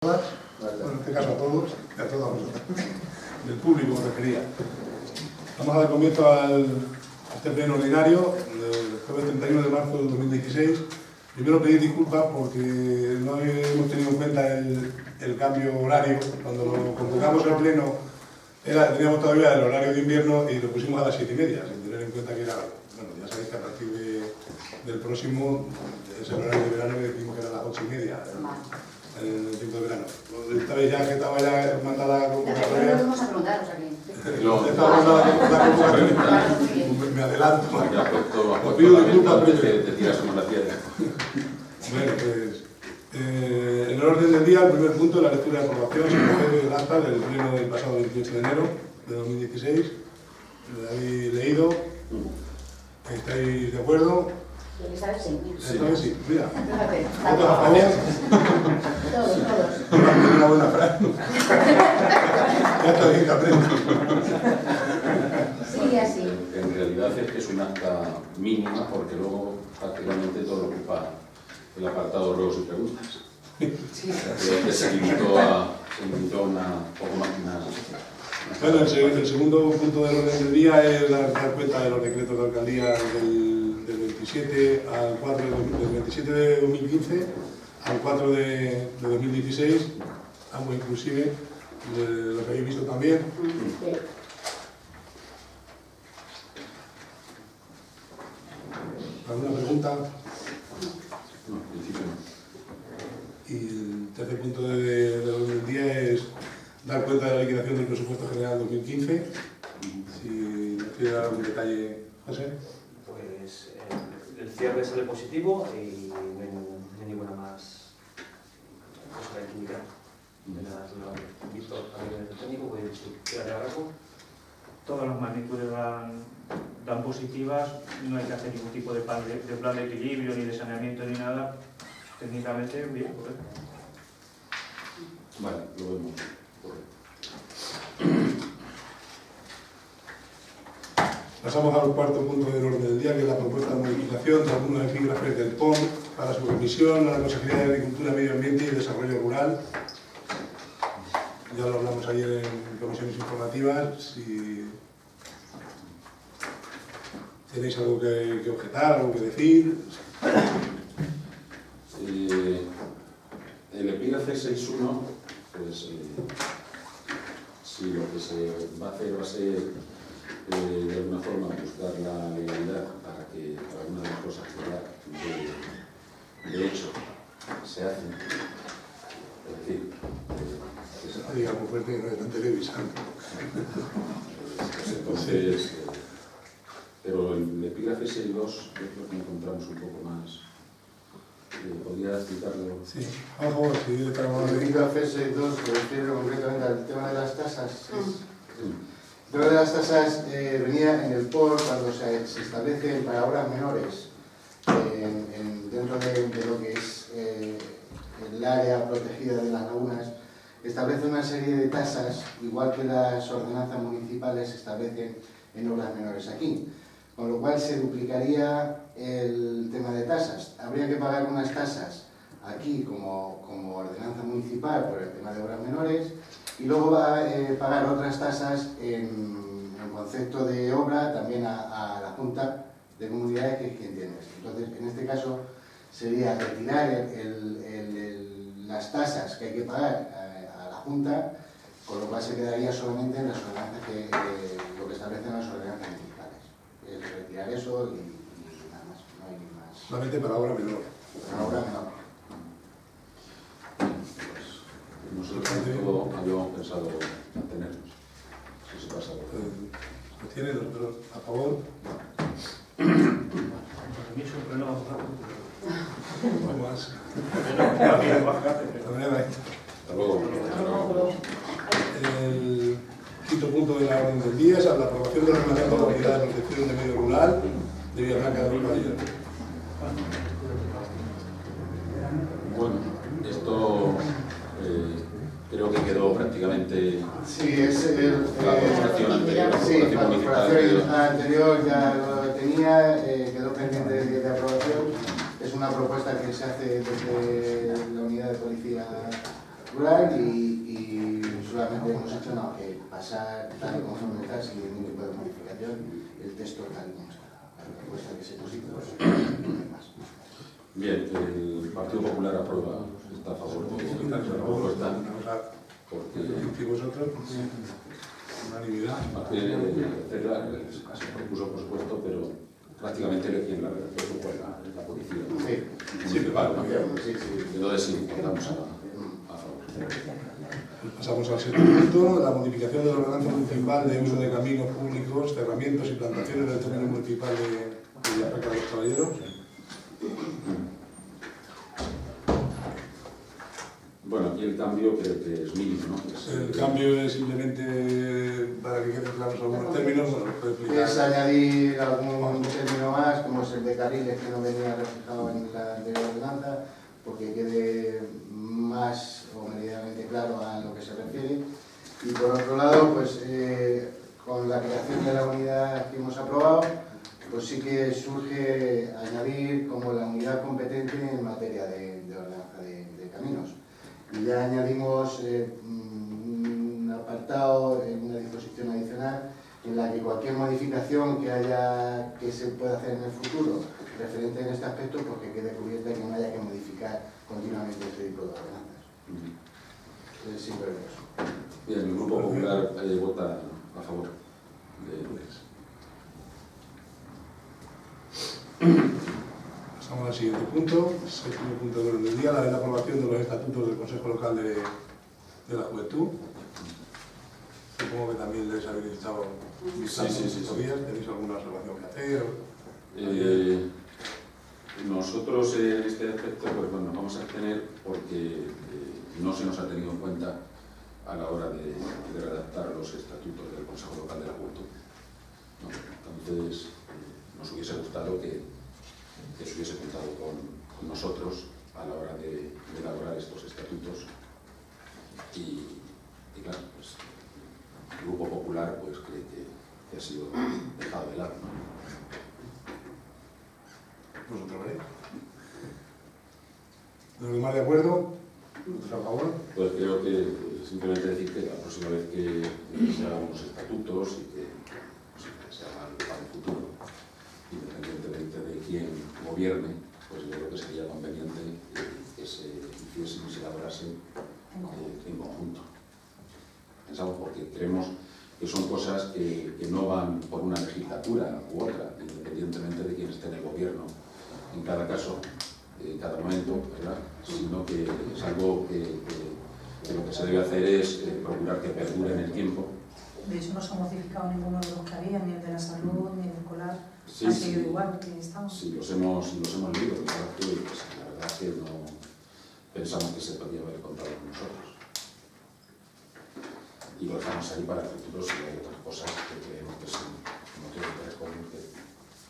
Bueno, en este caso a todos y a todas vosotras, del público me refería. Vamos a dar comienzo a este pleno ordinario del jueves 31 de marzo del 2016. Primero pedir disculpas porque no hemos tenido en cuenta el cambio horario. Cuando lo convocamos el pleno teníamos todavía el horario de invierno y lo pusimos a las 7:30, sin tener en cuenta que era, bueno, ya sabéis que a partir del próximo es el horario de verano que decimos que era a las 8:30. En el tiempo de verano. Esta vez ya que estaba ya mandada la convocatoria. No vamos a preguntar, o sea que... Estaba mandada la convocatoria. Me adelanto. Os pido disculpas, pero te tiras como la piedra. Bueno, pues en el orden del día, el primer punto, la lectura de aprobación, se procede del acta del pleno del pasado 28 de enero de 2016. ¿Lo habéis leído? ¿Estáis de acuerdo? Esta vez sí. Esta vez sí. Mira. Fíjate. ¿Votos a favor? Todos. Una buena frase. Ya está bien que aprendo. Sí, así. En realidad es un acta mínima porque luego prácticamente todo ocupa el apartado ruegos y preguntas. Sí. Creo que se limitó a una poco más. Bueno, el segundo punto del orden del día es dar cuenta de los decretos de alcaldía del 27 al 4 del 27 de 2015 al 4 de 2016, ambos inclusive, de lo que habéis visto también. Sí. ¿Alguna pregunta? No, en principio no. Y el tercer punto del orden del día es dar cuenta de la liquidación del presupuesto general 2015. Si nos quiere dar algún detalle, José. Pues el cierre sale positivo y no hay ninguna más cosa que indicar. Lo he visto a nivel técnico, voy a tirar de abajo. Todas las magnitudes dan positivas, no hay que hacer ningún tipo de plan de equilibrio, ni de saneamiento, ni nada. Técnicamente, bien, correcto. Vale, lo vemos. Pasamos al cuarto punto del orden del día, que es la propuesta de modificación de algunos epígrafes del PON para su remisión a la Consejería de Agricultura, Medio Ambiente y Desarrollo Rural. Ya lo hablamos ayer en comisiones informativas. Si tenéis algo que objetar, algo que decir. El epígrafe 6.1, pues si lo que se va a hacer va a ser de alguna forma buscar la legalidad para que alguna de las cosas que de hecho se hacen. Es decir, Digamos fuerte que no están televisando. entonces, pero el epígrafe 6.2 yo creo que encontramos un poco más. ¿Podría explicarlo? Sí, por favor, si estamos El epígrafe 6.2 se refiere concretamente al tema de las tasas. El tema de las tasas venía en el POR cuando se establece para obras menores dentro de lo que es el área protegida de las lagunas, establece una serie de tasas, igual que las ordenanzas municipales se establecen en obras menores aquí, con lo cual se duplicaría el tema de tasas. Habría que pagar unas tasas aquí como ordenanza municipal por el tema de obras menores y luego va a pagar otras tasas en concepto de obra también a la Junta de Comunidades, que es quien tiene esto. Entonces, en este caso sería retirar las tasas que hay que pagar a la Junta, con lo cual se quedaría solamente en las ordenanzas lo que establecen las ordenanzas municipales. Es retirar eso y nada más, no hay más. solamente para obra menor. Para obra menor. Nosotros habíamos pensado mantenernos, si se pasa. ¿Lo tiene nosotros a favor? Permiso, pero no vamos a ¿Cómo más? Hasta luego. El quinto punto de la orden del día es la aprobación del reglamento de la Unidad de Protección de Medio Rural de Villafranca de los Valles. Bueno, esto creo que quedó prácticamente Sí, es la aprobación anterior. sí, la corporación anterior ya lo tenía, quedó pendiente de aprobación. Es una propuesta que se hace desde la unidad de policía rural y solamente hemos hecho nada que pasar tal y como está sin ningún tipo de modificación el texto tal y como está. La propuesta que se posita, pues no hay más. Bien, el Partido Popular aprueba, está a favor de la propuesta, porque vosotros, unanimidad. se propuso, por supuesto, pero prácticamente quien la propuso fue la policía. Sí, vale. sí. Entonces sí, votamos a favor. Pasamos al siguiente punto, la modificación de la ordenanza municipal de uso de caminos públicos, cerramientos y plantaciones del término municipal de Villarreca de los Caballeros. Bueno, aquí el cambio creo que es mínimo, ¿no? El cambio es simplemente, para que queden claros algunos términos, bueno, lo puede explicar. Es añadir algún término más, como es el de carriles, que no venía reflejado en la anterior ordenanza, porque quede más o medianamente claro a lo que se refiere. Y por otro lado, pues con la creación de la unidad que hemos aprobado, pues sí que surge añadir como la unidad competente en materia de ordenanza de caminos. Y ya añadimos un apartado, una disposición adicional, en la que cualquier modificación que se pueda hacer en el futuro referente en este aspecto, pues que quede cubierta y que no haya que modificar continuamente este tipo de ordenanzas. Es simple eso. Bien, el Grupo Popular vota a favor Pasamos al siguiente punto, séptimo punto del orden del día, la aprobación de los estatutos del Consejo Local de la Juventud. Supongo que también les habéis echado vistazo estos días. ¿Tenéis alguna observación que hacer? Nosotros en este aspecto pues, bueno, nos vamos a abstener porque no se nos ha tenido en cuenta a la hora de redactar los estatutos del Consejo Local de la Juventud. ¿No? Entonces, nos hubiese gustado que se hubiese contado con nosotros a la hora de elaborar estos estatutos y claro, pues, el Grupo Popular pues, cree que ha sido dejado de lado, ¿no? ¿Vosotros veréis? ¿Los demás de acuerdo? ¿Votos a favor? Pues creo que simplemente decir que la próxima vez que se hagan unos estatutos y que se hagan para el futuro, independientemente de quién gobierne, pues yo creo que sería conveniente que se hiciesen y se elaborasen en conjunto. Pensamos porque creemos que son cosas que no van por una legislatura u otra, independientemente de quién esté en el gobierno en cada caso, en cada momento, ¿verdad? Sino que es algo que lo que se debe hacer es procurar que perdure en el tiempo. De hecho, no se ha modificado ninguno de los que había, ni el de la salud, ni el escolar. Sí, ha seguido igual que estamos. Sí, los hemos leído, pues, la verdad es que no pensamos que se podía haber contado con nosotros. Y lo dejamos ahí para el futuro si hay otras cosas que creemos que son motivos de interés común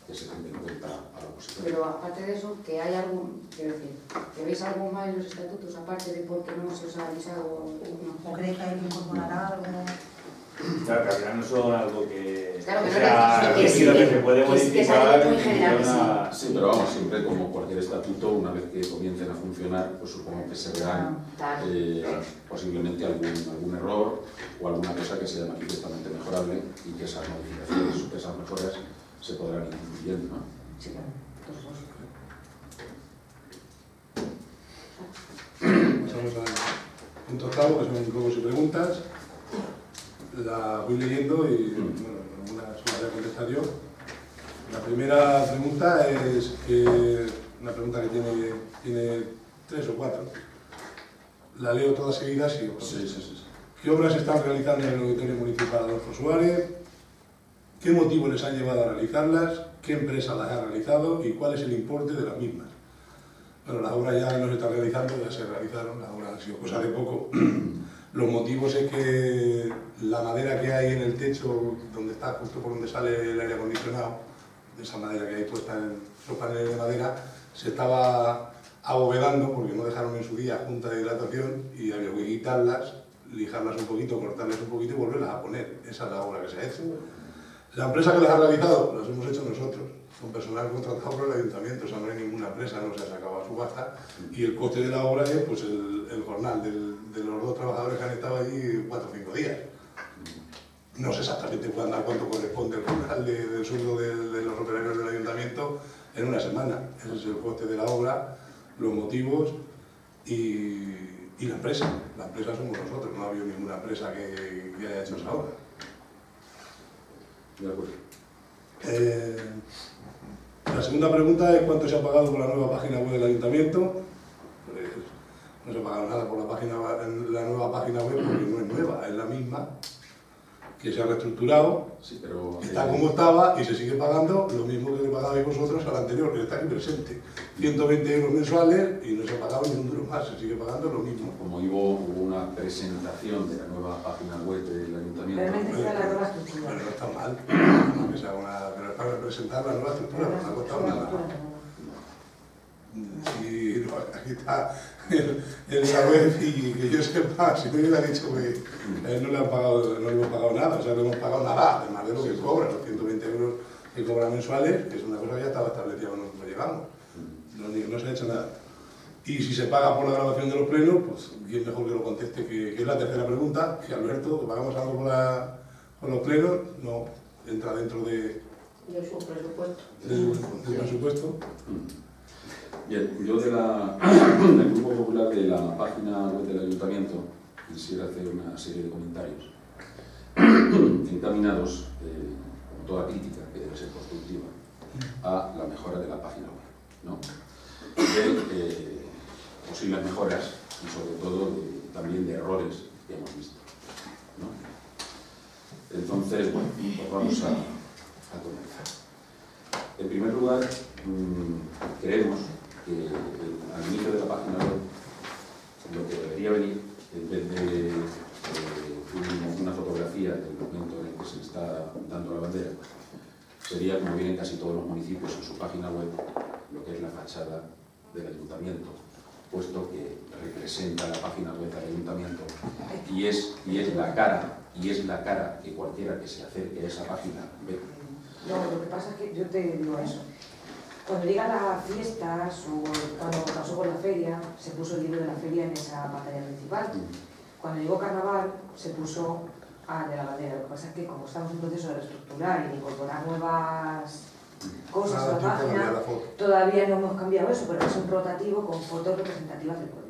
que se tengan en cuenta a la oposición. Pero aparte de eso, que hay algún, quiero decir, que veis algo más en los estatutos, aparte de por qué no se os ha avisado ¿O creéis que hay que incorporar algo? Claro, que al final no son algo que Claro, que no sea que sí, rígido, que se puede que modificar algo muy y general, funciona. Sí, pero vamos, siempre como cualquier estatuto, una vez que comiencen a funcionar, pues supongo que se verán posiblemente algún error o alguna cosa que sea manifiestamente mejorable y que esas modificaciones o que esas mejoras se podrán ir incluyendo, ¿no? Sí, claro. Pasamos al punto octavo, que son juegos y preguntas. La voy leyendo y bueno, algunas las voy a contestar yo. La primera pregunta es una pregunta que tiene 3 o 4. La leo todas seguidas y os contesto. Sí. ¿Qué obras se están realizando en el Auditorio Municipal Adolfo Suárez? ¿Qué motivos les han llevado a realizarlas? ¿Qué empresa las ha realizado? ¿Y cuál es el importe de las mismas? Bueno, las obras ya no se están realizando, ya se realizaron, las obras han sido cosa de poco. Los motivos es que la madera que hay en el techo, donde está justo por donde sale el aire acondicionado, esa madera que hay puesta en esos paneles de madera, se estaba abovedando porque no dejaron en su día junta de hidratación y había que quitarlas, lijarlas un poquito, cortarlas un poquito y volverlas a poner. Esa es la obra que se ha hecho. La empresa que las ha realizado, las hemos hecho nosotros, con personal contratado por el ayuntamiento, o sea, no hay ninguna empresa, no se ha sacado a subasta, y el coste de la obra es pues, el jornal del de los 2 trabajadores que han estado allí 4 o 5 días. No sé exactamente cuánto corresponde el total del sueldo de los operarios del ayuntamiento en una semana. Ese es el coste de la obra, los motivos y la empresa. La empresa somos nosotros, no ha habido ninguna empresa que haya hecho esa obra. De acuerdo. La segunda pregunta es cuánto se ha pagado por la nueva página web del ayuntamiento. Pues no se ha pagado nada por la nueva página web porque no es nueva, es la misma, que se ha reestructurado, Sí, pero, está como estaba y se sigue pagando lo mismo que le pagabais vosotros al anterior, que está aquí presente. 120 euros mensuales y no se ha pagado ni un duro más, se sigue pagando lo mismo. como hubo una presentación de la nueva página web del ayuntamiento, Realmente era la nueva estructura. Pero no está mal, no que sea pero es para presentar la nueva estructura, no ha costado nada. Sí, no, aquí está en la web y que yo sepa, si no hubiera dicho que no le hemos pagado nada, o sea, no hemos pagado nada, además de lo que cobra, los 120 euros que cobra mensuales, que es una cosa que ya estaba establecida cuando nosotros llegamos, no se ha hecho nada. Y si se paga por la grabación de los plenos, pues quién mejor que lo conteste, que es la tercera pregunta, que Alberto, que pagamos algo por los plenos, no entra dentro de su presupuesto. del presupuesto. Bien, yo del Grupo Popular de la página web del Ayuntamiento quisiera hacer una serie de comentarios encaminados, con toda crítica que debe ser constructiva, a la mejora de la página web, ¿no? De posibles mejoras y sobre todo también de errores que hemos visto, ¿no? Entonces, bueno, pues vamos a comenzar. En primer lugar, creemos que al inicio de la página web lo que debería venir, en vez de una fotografía del momento en el que se está dando la bandera, sería, como vienen casi todos los municipios en su página web, lo que es la fachada del ayuntamiento, puesto que representa la página web del ayuntamiento y es la cara que cualquiera que se acerque a esa página ve. No, lo que pasa es que yo te digo eso. Cuando llegan las fiestas o cuando pasó con la feria, se puso el libro de la feria en esa pantalla principal. Cuando llegó Carnaval, se puso al de la bandera. Lo que pasa es que como estamos en proceso de reestructurar y de incorporar nuevas cosas a la página, todavía no hemos cambiado eso, pero es un rotativo con fotos representativas del pueblo.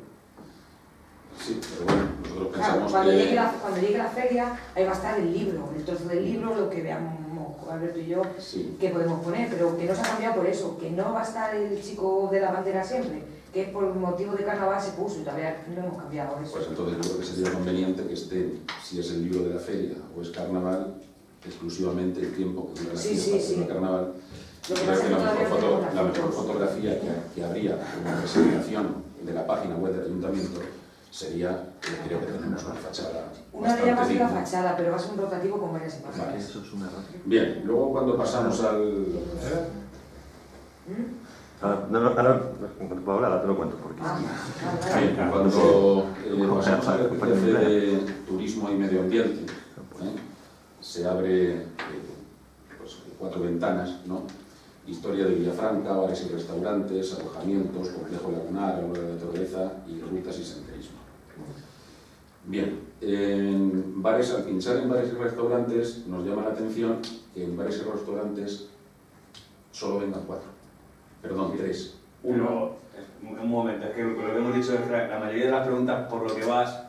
Sí, pero bueno, nosotros Claro, pensamos cuando que... llegue la feria, ahí va a estar el libro, el trozo del libro, lo que veamos Alberto y yo, Sí. que podemos poner, pero que no se ha cambiado por eso, que no va a estar el chico de la bandera siempre, que es por motivo de Carnaval se puso y todavía no hemos cambiado eso. Pues entonces yo creo que sería conveniente que esté, si es el libro de la feria o es Carnaval, exclusivamente el tiempo que dura la fiesta de Carnaval. Lo que Creo pasa que es que la mejor fotografía que habría como presentación de la página web del ayuntamiento sería, creo que tenemos una fachada. Una de ellas va a ser la digna. fachada, pero va a ser un rotativo con varias imágenes. Vale. Eso es un error. Bien, luego cuando pasamos al... Ahora, cuando puedo hablar, ahora te lo cuento. Porque... Bien, cuando pasamos al jefe de turismo y medio ambiente, se abre pues, 4 ventanas, ¿no? Historia de Villafranca, bares y restaurantes, alojamientos, complejo lagunar, obra de naturaleza y rutas y senderismo. Bien, al pinchar en bares y restaurantes nos llama la atención que en bares y restaurantes solo vengan 4. Perdón, 3. Uno, un momento, es que lo que hemos dicho es que la mayoría de las preguntas por lo que vas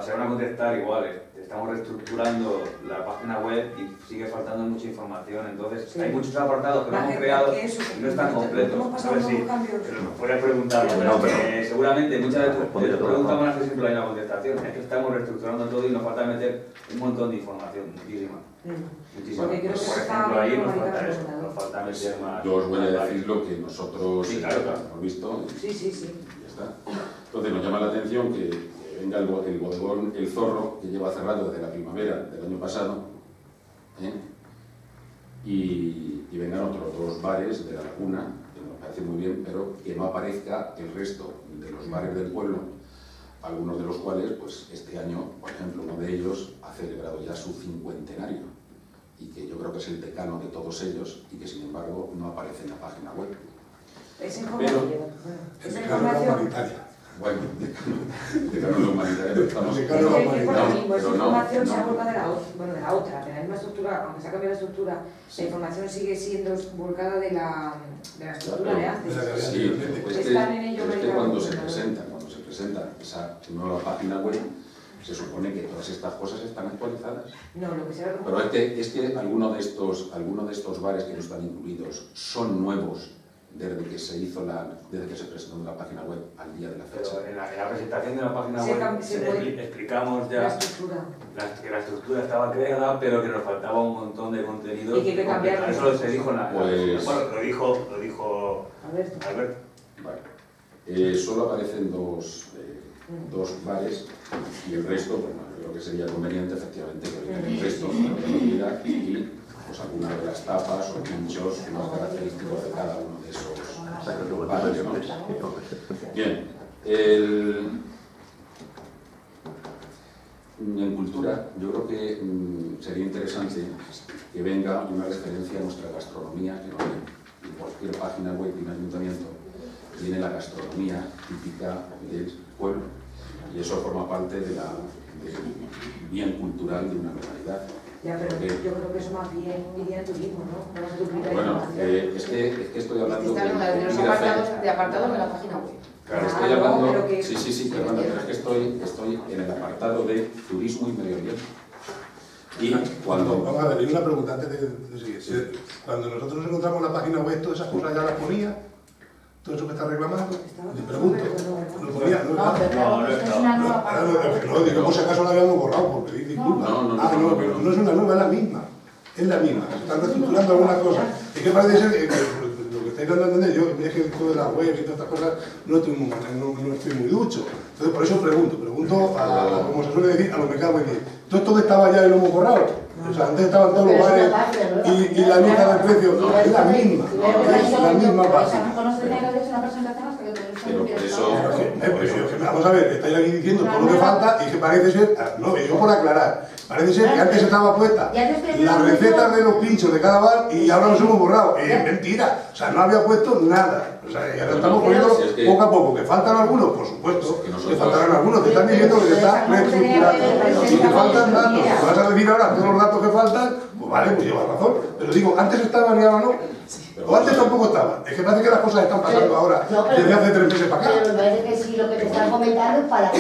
se van a contestar iguales. Estamos reestructurando la página web y sigue faltando mucha información, entonces hay muchos apartados que hemos creado y no están completos. A ver si nos puedes preguntar, pero seguramente muchas de tus preguntas van a ser siempre la misma contestación. Es que estamos reestructurando todo y nos falta meter un montón de información, muchísima. Muchísima. Porque creo que Por ejemplo, ahí nos falta eso, nos falta meter más. Yo os voy a decir lo que nosotros hemos visto. Sí. Y ya está. Entonces nos llama la atención que venga el bodegón El Zorro, que lleva cerrado desde la primavera del año pasado, y vengan otros 2 bares de la Laguna, que nos parece muy bien, pero que no aparezca el resto de los bares del pueblo, algunos de los cuales, pues este año, por ejemplo, uno de ellos ha celebrado ya su 50enario, y que yo creo que es el decano de todos ellos, y que sin embargo no aparece en la página web. Esa información, Bueno, de canon humanitario estamos... De canon Por humanitario. lo mismo, esa pero no, información se ha no. volcado de la otra, de la misma estructura, aunque se ha cambiado la estructura, la información sigue siendo volcada de la estructura de antes. Sí, pues Están en ello, es que ¿verdad? cuando se presenta esa nueva página web, se supone que todas estas cosas están actualizadas. No, lo que se ha Pero es que algunos de estos bares que no están incluidos son nuevos desde que se presentó la página web al día de la fecha. Pero en la presentación de la página Se web cam- se puede- explicamos la ya estructura. que la estructura estaba creada, pero que nos faltaba un montón de contenidos. Y que hay que cambiarlo. Eso se dijo en la... Pues- Bueno, lo dijo Alberto. Alberto. Vale. Solo aparecen dos bares y el resto, bueno, creo que sería conveniente efectivamente que hubiera el resto de la comida y pues alguna de las tapas o pinchos más característicos de cada uno de esos bares, ¿no? Bien, en cultura yo creo que sería interesante que venga una referencia a nuestra gastronomía, que no hay en cualquier página web de un ayuntamiento tiene la gastronomía típica del pueblo y eso forma parte del bien cultural de una localidad. Ya, pero yo creo que eso más bien iría en turismo, ¿no? No vas a duplicar Bueno, información. es que estoy hablando Está hablando de los apartados de la página web. Claro, Ah, estoy no, hablando... pero que- Sí, perdona, pero es que estoy en el apartado de turismo y medio ambiente. Y cuando... Vamos a ver, hay una pregunta antes de seguir. Cuando nosotros nos encontramos la página web, todas esas cosas ya las ponía, todo eso que está reclamando, le pregunto, ¿lo ponía? No, pero claro, esto es una nueva página web. No, digo, por si acaso la habíamos borrado, por pedir disculpas. No, Pero no es una nueva, es la misma. Es la misma. Se están reestructurando algunas cosas. Es que parece ser que lo que estáis dando a entender, yo es que todo de las webs y todas estas cosas no estoy muy ducho. Entonces, por eso pregunto a, como se suele decir, a lo que cago en 10. Todo esto que estaba ya y lo hemos borrado. O sea, antes estaban todos los bares y la lista del precio. No, es la misma. Es la misma página. Pero por eso... Vamos a ver, estáis aquí diciendo todo lo que falta y que parece ser, no, yo por aclarar, parece ser que antes estaba puesta las recetas de los pinchos de cada bar y ahora los hemos borrado. Es mentira, o sea, no había puesto nada. O sea, ya lo estamos poniendo poco a poco. ¿Que faltan algunos? Por supuesto, que faltarán algunos. Te están diciendo que se está reestructurando. Y que faltan datos. ¿Me vas a decir ahora todos los datos que faltan? Pues vale, pues llevas razón. Pero digo, antes estaban y ahora no. O antes tampoco estaban. Es que parece que las cosas están pasando ahora, desde hace 3 meses para acá. Pero me parece que sí, lo que te están comentando es para que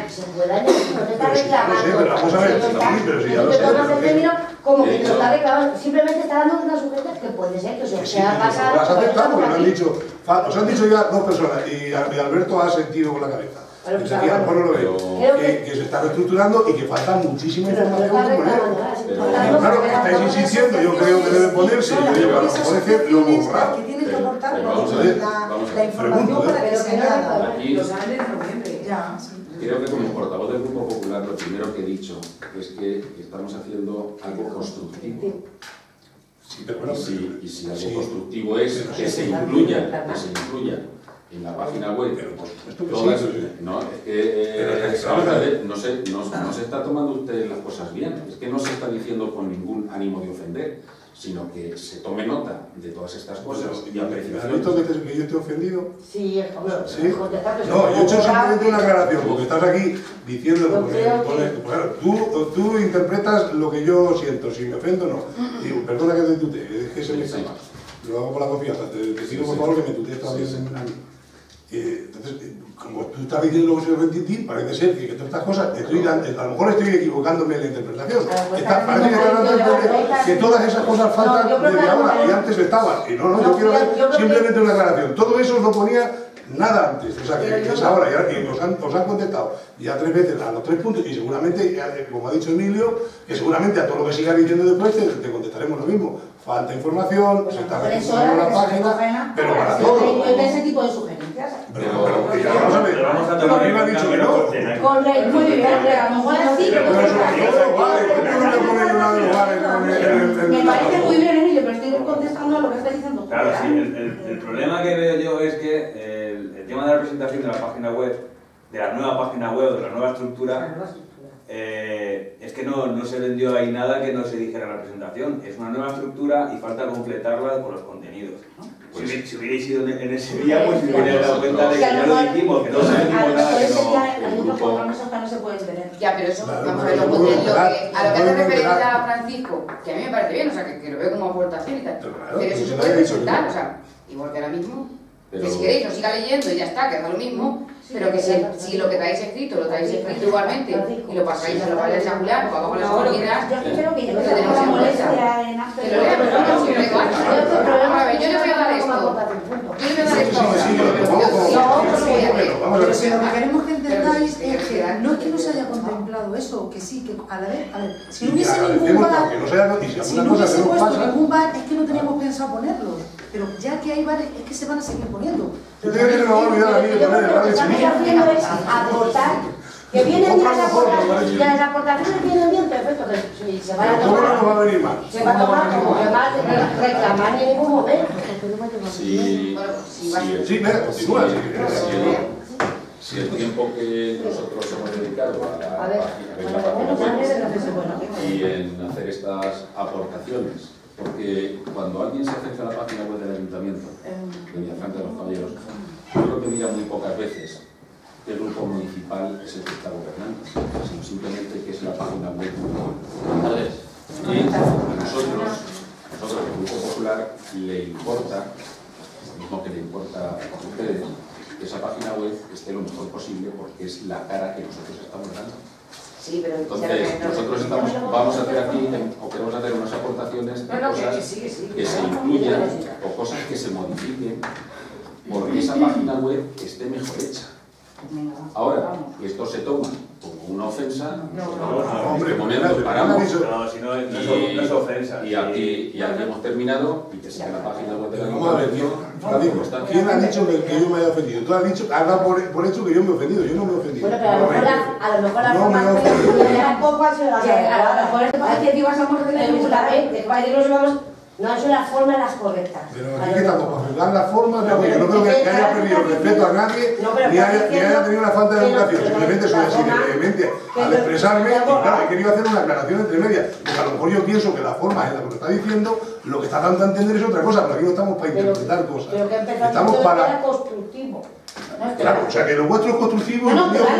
se pueda, no te está reclamando. Sí, pero vamos a ver, pero si ya lo te sé. tomas el término como que De te lo hecho- está reclamando, simplemente está dando unas sugerencias que puede ser que Que sí, se ha pasado. las pero aceptamos, estamos lo han aquí. dicho. Os han dicho ya 2 personas y Alberto ha sentido con la cabeza. Bueno, Dice aquí, a lo mejor no lo veo. Creo Que se está reestructurando y que falta muchísima Pero no información está que poner. reclamando nada, Pero- faltando Claro, porque estáis las insistiendo, yo creo que debe ponerse. Yo digo, a lo mejor es que lo hemos borrado. que tienen que aportar Pero vamos a ver, vamos a ver. la información Pregunto, para que Pero se que no haga. Aquí Lo saben desde noviembre. Ya, sí. creo que como portavoz del Grupo Popular lo primero que he dicho es que estamos haciendo algo constructivo. Sí, pero bueno, Y si algo sí. constructivo es que se incluya en la página web Esto que todas, sí. no, es que vamos a ver, no se está tomando usted las cosas bien, es que no se está diciendo con ningún ánimo de ofender, sino que se tome nota de todas estas cosas y ¿Has apreciaciones. visto que yo te he ofendido? Sí, es como ¿Sí? contestar que se No, yo he hecho puede simplemente una borrar. aclaración, porque estás aquí diciendo, Yo creo que- claro, tú interpretas lo que yo siento, si me ofendo no. Digo, perdona que te tutee, es que se me Sí. escapa. Lo hago por la confianza, te pido por favor que me tutees también a mí. Entonces, como tú estás diciendo lo que se repetí, parece ser que todas estas cosas, a lo mejor estoy equivocándome en la interpretación. Parece que estás dando a entender que todas esas cosas faltan yo creo que desde a lo ahora y mejor- antes estaban. Y no, yo No, quiero yo ver creo que- simplemente una aclaración. Todo eso os lo ponía nada antes, o sea, que es ahora, y os han contestado ya 3 veces a los 3 puntos, y seguramente, como ha dicho Emilio, que seguramente a todo lo que siga diciendo después te contestaremos lo mismo. Falta información, se está registrando la página, pero para todo. Ese tipo de sugerencias. Pero vamos a ver, Pero vamos a pero tomar a mí me han dicho que no. Correcto, muy bien, a lo mejor así, Pero pero eso no lo vale, ¿por qué no me ponen una de los bares me parece muy bien, Emilio, pero estoy contestando a lo que está diciendo. tú, Claro, ¿verdad? sí, el problema que veo yo es que el tema de la presentación de la página web de la nueva página web, de la nueva estructura, es que no se vendió ahí nada que no se dijera en la presentación. Es una nueva estructura y falta completarla con los contenidos. Si hubierais ido en ese día, pues me hubierais dado cuenta de que ya lo dijimos, que no sabemos nada, que no... Algunos compromisos que no se pueden tener. Ya, pero eso, vamos a ver, a lo que hace referencia a Francisco, que a mí me parece bien, o sea, que lo veo como aportación y tal, pero eso se puede presentar, o sea, igual que ahora mismo, que si queréis lo siga leyendo y ya está, que haga lo mismo, pero que si lo que traéis escrito, lo traéis escrito igualmente y lo pasáis a lo vayáis a Julián, o abajo con las compañeras, yo creo que lo tenemos en cuenta. Que lo lea, pero no siempre igual. Vamos a ver, yo le voy a dar esto. Yo le voy a dar esto ahora. Pero si lo que queremos que entendáis es que no es que no se haya contemplado eso, que sí, que a la vez, si no hubiese ningún bar, si no hubiese puesto ningún bar, es que no teníamos pensado ponerlo. Pero ya que hay bares, es que se van a seguir poniendo. Yo creo que me va a olvidar a mí de poner el bar de Sevilla. Lo que estamos haciendo es aportar, que vienen bien las aportaciones, vienen bien, perfecto, que se van a tomar, no va a venir mal. Se va a tomar como que va a reclamar en ningún momento. Si el tiempo que nosotros hemos dedicado a la página web y en hacer estas aportaciones, porque cuando alguien se acerca a la página web del Ayuntamiento de Villafranca de los Caballeros, yo creo que mira muy pocas veces qué grupo municipal es el que está gobernando, sino simplemente que es la página web. Y a nosotros, el Grupo Popular, le importa, lo mismo que le importa a ustedes, que esa página web esté lo mejor posible porque es la cara que nosotros estamos dando. Sí, pero entonces, nosotros vamos a hacer aquí, o queremos hacer unas aportaciones de cosas que se incluyan o cosas que se modifiquen porque esa página web esté mejor hecha. Ahora, que esto se toma como una ofensa, en este momento paramos no es ofensa. Y aquí hemos terminado y que siga la página web de la Ayuntamiento. ¿Quién ha dicho que yo me haya ofendido? Tú has dicho, has dado por hecho que yo me he ofendido, yo no me he ofendido. Bueno, pero a lo mejor la forma tampoco ha sido la a lo mejor te parece que ibas a morder regularmente, no han sido las formas las correctas. Pero aquí que tampoco, para juzgar las formas, yo no creo que haya perdido respeto a nadie, ni haya tenido una falta de educación, simplemente soy así de vehemente al expresarme, y claro, he querido hacer una aclaración entre medias, porque a lo mejor yo pienso que la forma es la que lo está diciendo, lo que está dando a entender es otra cosa, pero aquí no estamos para interpretar cosas. Pero que empezamos para constructivo. Claro, o sea que lo vuestro es constructivo. No, te lo ha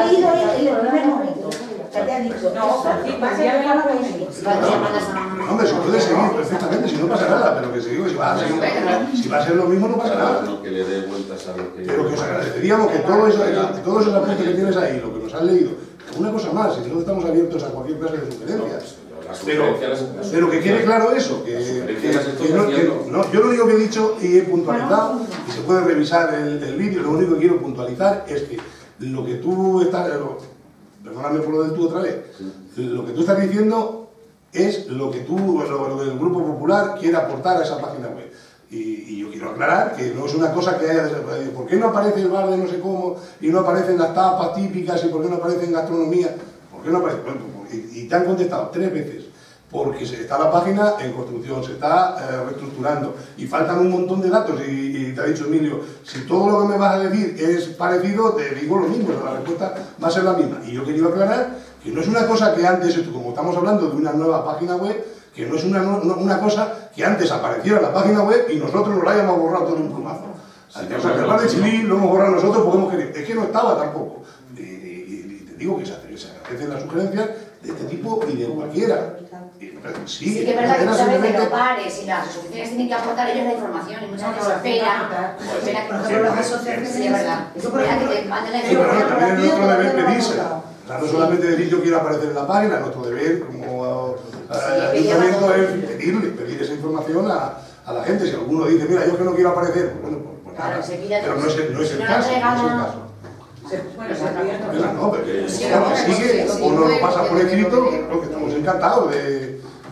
leído él, no me momento. ¿Qué te ha dicho? No, hombre, se puede seguir perfectamente, si no pasa nada, pero que se diga, si va a ser lo mismo no pasa nada. No que le dé vueltas a lo que... Pero que os agradeceríamos que todos esos apuntes que tienes ahí, lo que nos han leído, una cosa más, si no estamos abiertos a cualquier clase de sugerencias. Pero que quede claro eso, yo lo único que he dicho y he puntualizado, y se puede revisar el vídeo, lo único que quiero puntualizar es que lo que tú estás, perdóname por lo del tú otra vez, lo que tú estás diciendo es lo que el Grupo Popular quiere aportar a esa página web. Y yo quiero aclarar que no es una cosa que haya desaparecido. ¿Por qué no aparece el bar de no sé cómo y no aparecen las tapas típicas y por qué no aparece en gastronomía? ¿Por qué no aparece? Bueno, y te han contestado 3 veces. Porque está la página en construcción, se está reestructurando y faltan un montón de datos y te ha dicho Emilio, si todo lo que me vas a decir es parecido, te digo lo mismo, la respuesta va a ser la misma. Y yo quería aclarar que no es una cosa que antes, como estamos hablando de una nueva página web, que no es una cosa que antes apareciera en la página web y nosotros nos la hayamos borrado todo de un plumazo. O sea, que el bar de Chilí lo hemos borrado nosotros porque hemos querido. Es que no estaba tampoco. Y te digo que se hacen las sugerencias de este tipo y de cualquiera. Sí, que es verdad que muchas veces los bares y las asociaciones tienen que aportar ellos la información y muchas veces espera que nosotros las asociaciones, sí, es verdad, espera que te manden la información. Pero también es nuestro deber pedírsela. No solamente decir yo quiero aparecer en la página, nuestro deber como ayuntamiento es pedir esa información a la gente. Si alguno dice, mira, yo que no quiero aparecer, bueno, pues nada, pero no es el caso. No, pero sigue o nos lo pasa por escrito, porque estamos encantados de a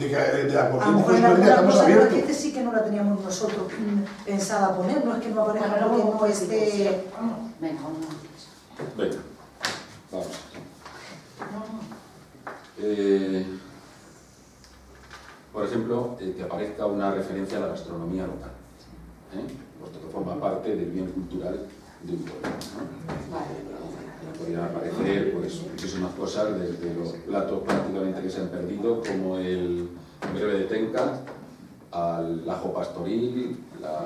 lo mejor la cosa de la sí que no la teníamos nosotros pensada poner, no es que no aparezca porque no esté... Venga, vamos. Por ejemplo, que aparezca una referencia a la gastronomía local, puesto que forma parte del bien cultural de un pueblo, ¿no? podrían aparecer pues, muchísimas cosas, desde los platos prácticamente que se han perdido, como el breve de Tenca, al ajo pastoril, la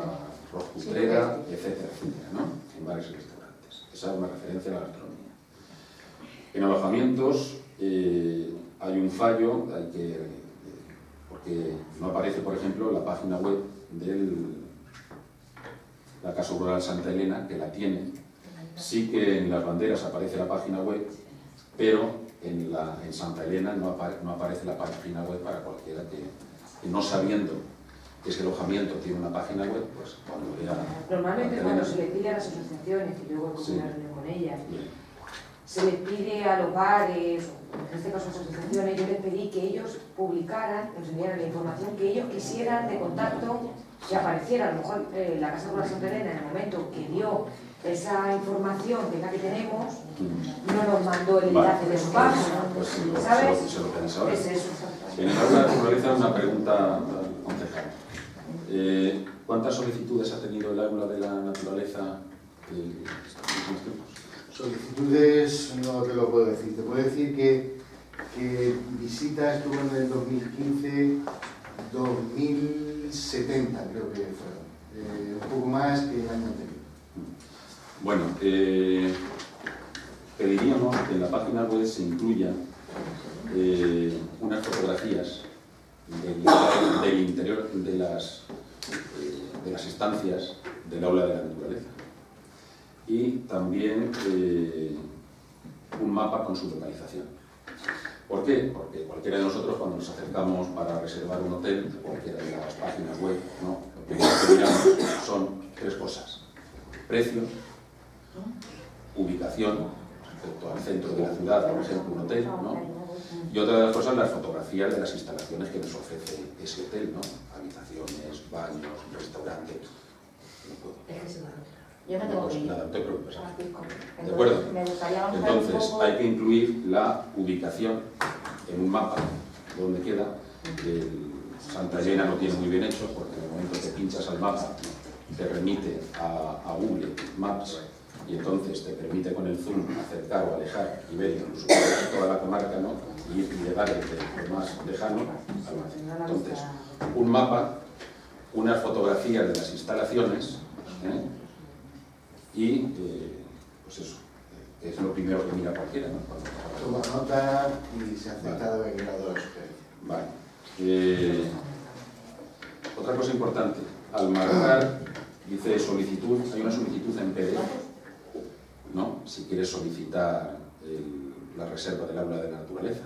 roscutrera, etcétera, etcétera, ¿no? En bares y restaurantes. Esa es una referencia a la gastronomía. En alojamientos hay un fallo, porque no aparece, por ejemplo, la página web de la Casa Rural Santa Elena, que la tiene. Sí que en las banderas aparece la página web, pero en Santa Elena no aparece la página web para cualquiera que no sabiendo que ese alojamiento tiene una página web, pues cuando vea... Normalmente cuando se le pide a las asociaciones, que luego he una reunión con ellas, se les pide a los bares, o en este caso a las asociaciones, yo les pedí que ellos publicaran, nos enviaran la información que ellos quisieran de contacto, que apareciera. A lo mejor la Casa Rural Santa Elena, en el momento que dio esa información que es la que tenemos, no nos mandó el enlace de su página, ¿sabes? Se lo pedís ahora. Es eso. En el aula de naturaleza, una pregunta concejal. ¿Cuántas solicitudes ha tenido el aula de la naturaleza en estos últimos tiempos? Solicitudes no te lo puedo decir. Te puedo decir que visitas tuvo en el 2015 2070, creo que fueron. Un poco más que el año anterior. Bueno, pediríamos que en la página web se incluya unas fotografías del interior de las estancias del aula de la naturaleza y también un mapa con su localización. ¿Por qué? Porque cualquiera de nosotros, cuando nos acercamos para reservar un hotel, cualquiera de las páginas web, ¿no? Lo primero que miramos son tres cosas: precio, ubicación respecto al centro de la ciudad, por ejemplo, un hotel, ¿no? Y otra de las cosas, las fotografías de las instalaciones que nos ofrece ese hotel, ¿no? Habitaciones, baños, restaurantes. No puedo. Yo no tengo que ir. Nada, no te preocupes. ¿De acuerdo? Entonces, hay que incluir la ubicación en un mapa donde queda. Santa Elena no tiene muy bien hecho, porque en el momento que pinchas al mapa te remite a Google Maps y entonces te permite con el zoom acercar o alejar y ver incluso toda la comarca, ¿no? Y llegar desde lo más lejano al más. Entonces, un mapa, unas fotografías de las instalaciones, y pues eso, es lo primero que mira cualquiera, ¿no? Toma nota y se ha aceptado en grado de sugerencia. Vale. Otra cosa importante, al marcar, dice solicitud, hay una solicitud en PDF, ¿no? Si quieres solicitar la reserva del aula de la naturaleza.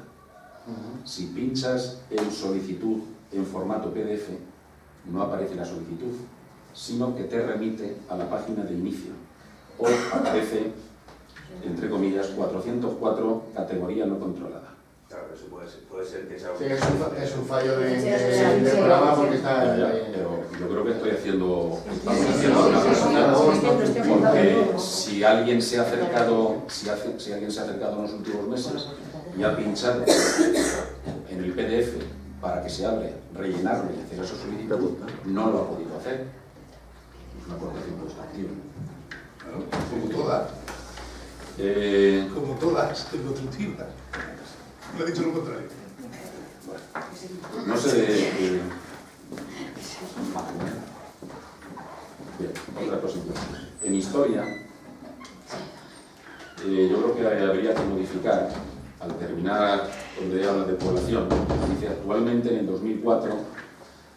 Si pinchas en solicitud en formato PDF, no aparece la solicitud, sino que te remite a la página de inicio, o aparece, entre comillas, 404, categoría no controlada. Claro, eso puede ser que sea... Sí, es un fallo de programa porque está... Pero yo creo que estamos haciendo una persona, porque si alguien se ha acercado, si alguien se ha acercado en los últimos meses y ha pinchado en el PDF para que se hable, rellenarlo y hacer esa solicitud, no lo ha podido hacer. Es una aportación constructiva. Como todas. Como todas, es constructivas. No he dicho lo contrario. Bueno, no sé bien, otra cosa importante. En historia, yo creo que habría que modificar, al terminar donde habla de población, dice actualmente en el 2004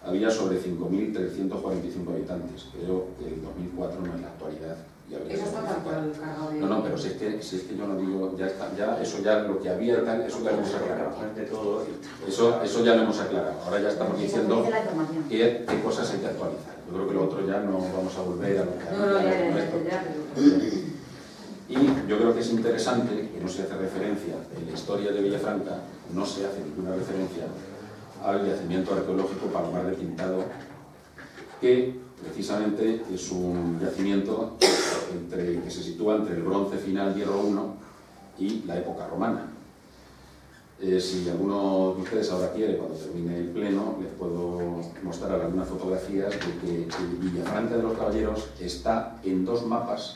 había sobre 5.345 habitantes. Creo que el 2004 no es la actualidad. Eso está cargado de... No, pero si es que yo no digo, ya está, ya eso ya lo que había y tal, eso ya lo hemos aclarado. Eso ya lo hemos aclarado. Ahora ya estamos diciendo qué cosas hay que actualizar. Yo creo que lo otro ya no vamos a volver a lo que había. Y yo creo que es interesante que no se hace referencia en la historia de Villafranca, no se hace ninguna referencia al yacimiento arqueológico Palomar de Pintado, que precisamente es un yacimiento que se sitúa entre el bronce final hierro I y la época romana. Si alguno de ustedes ahora quiere, cuando termine el pleno, les puedo mostrar algunas fotografías de que Villafranca de los Caballeros está en dos mapas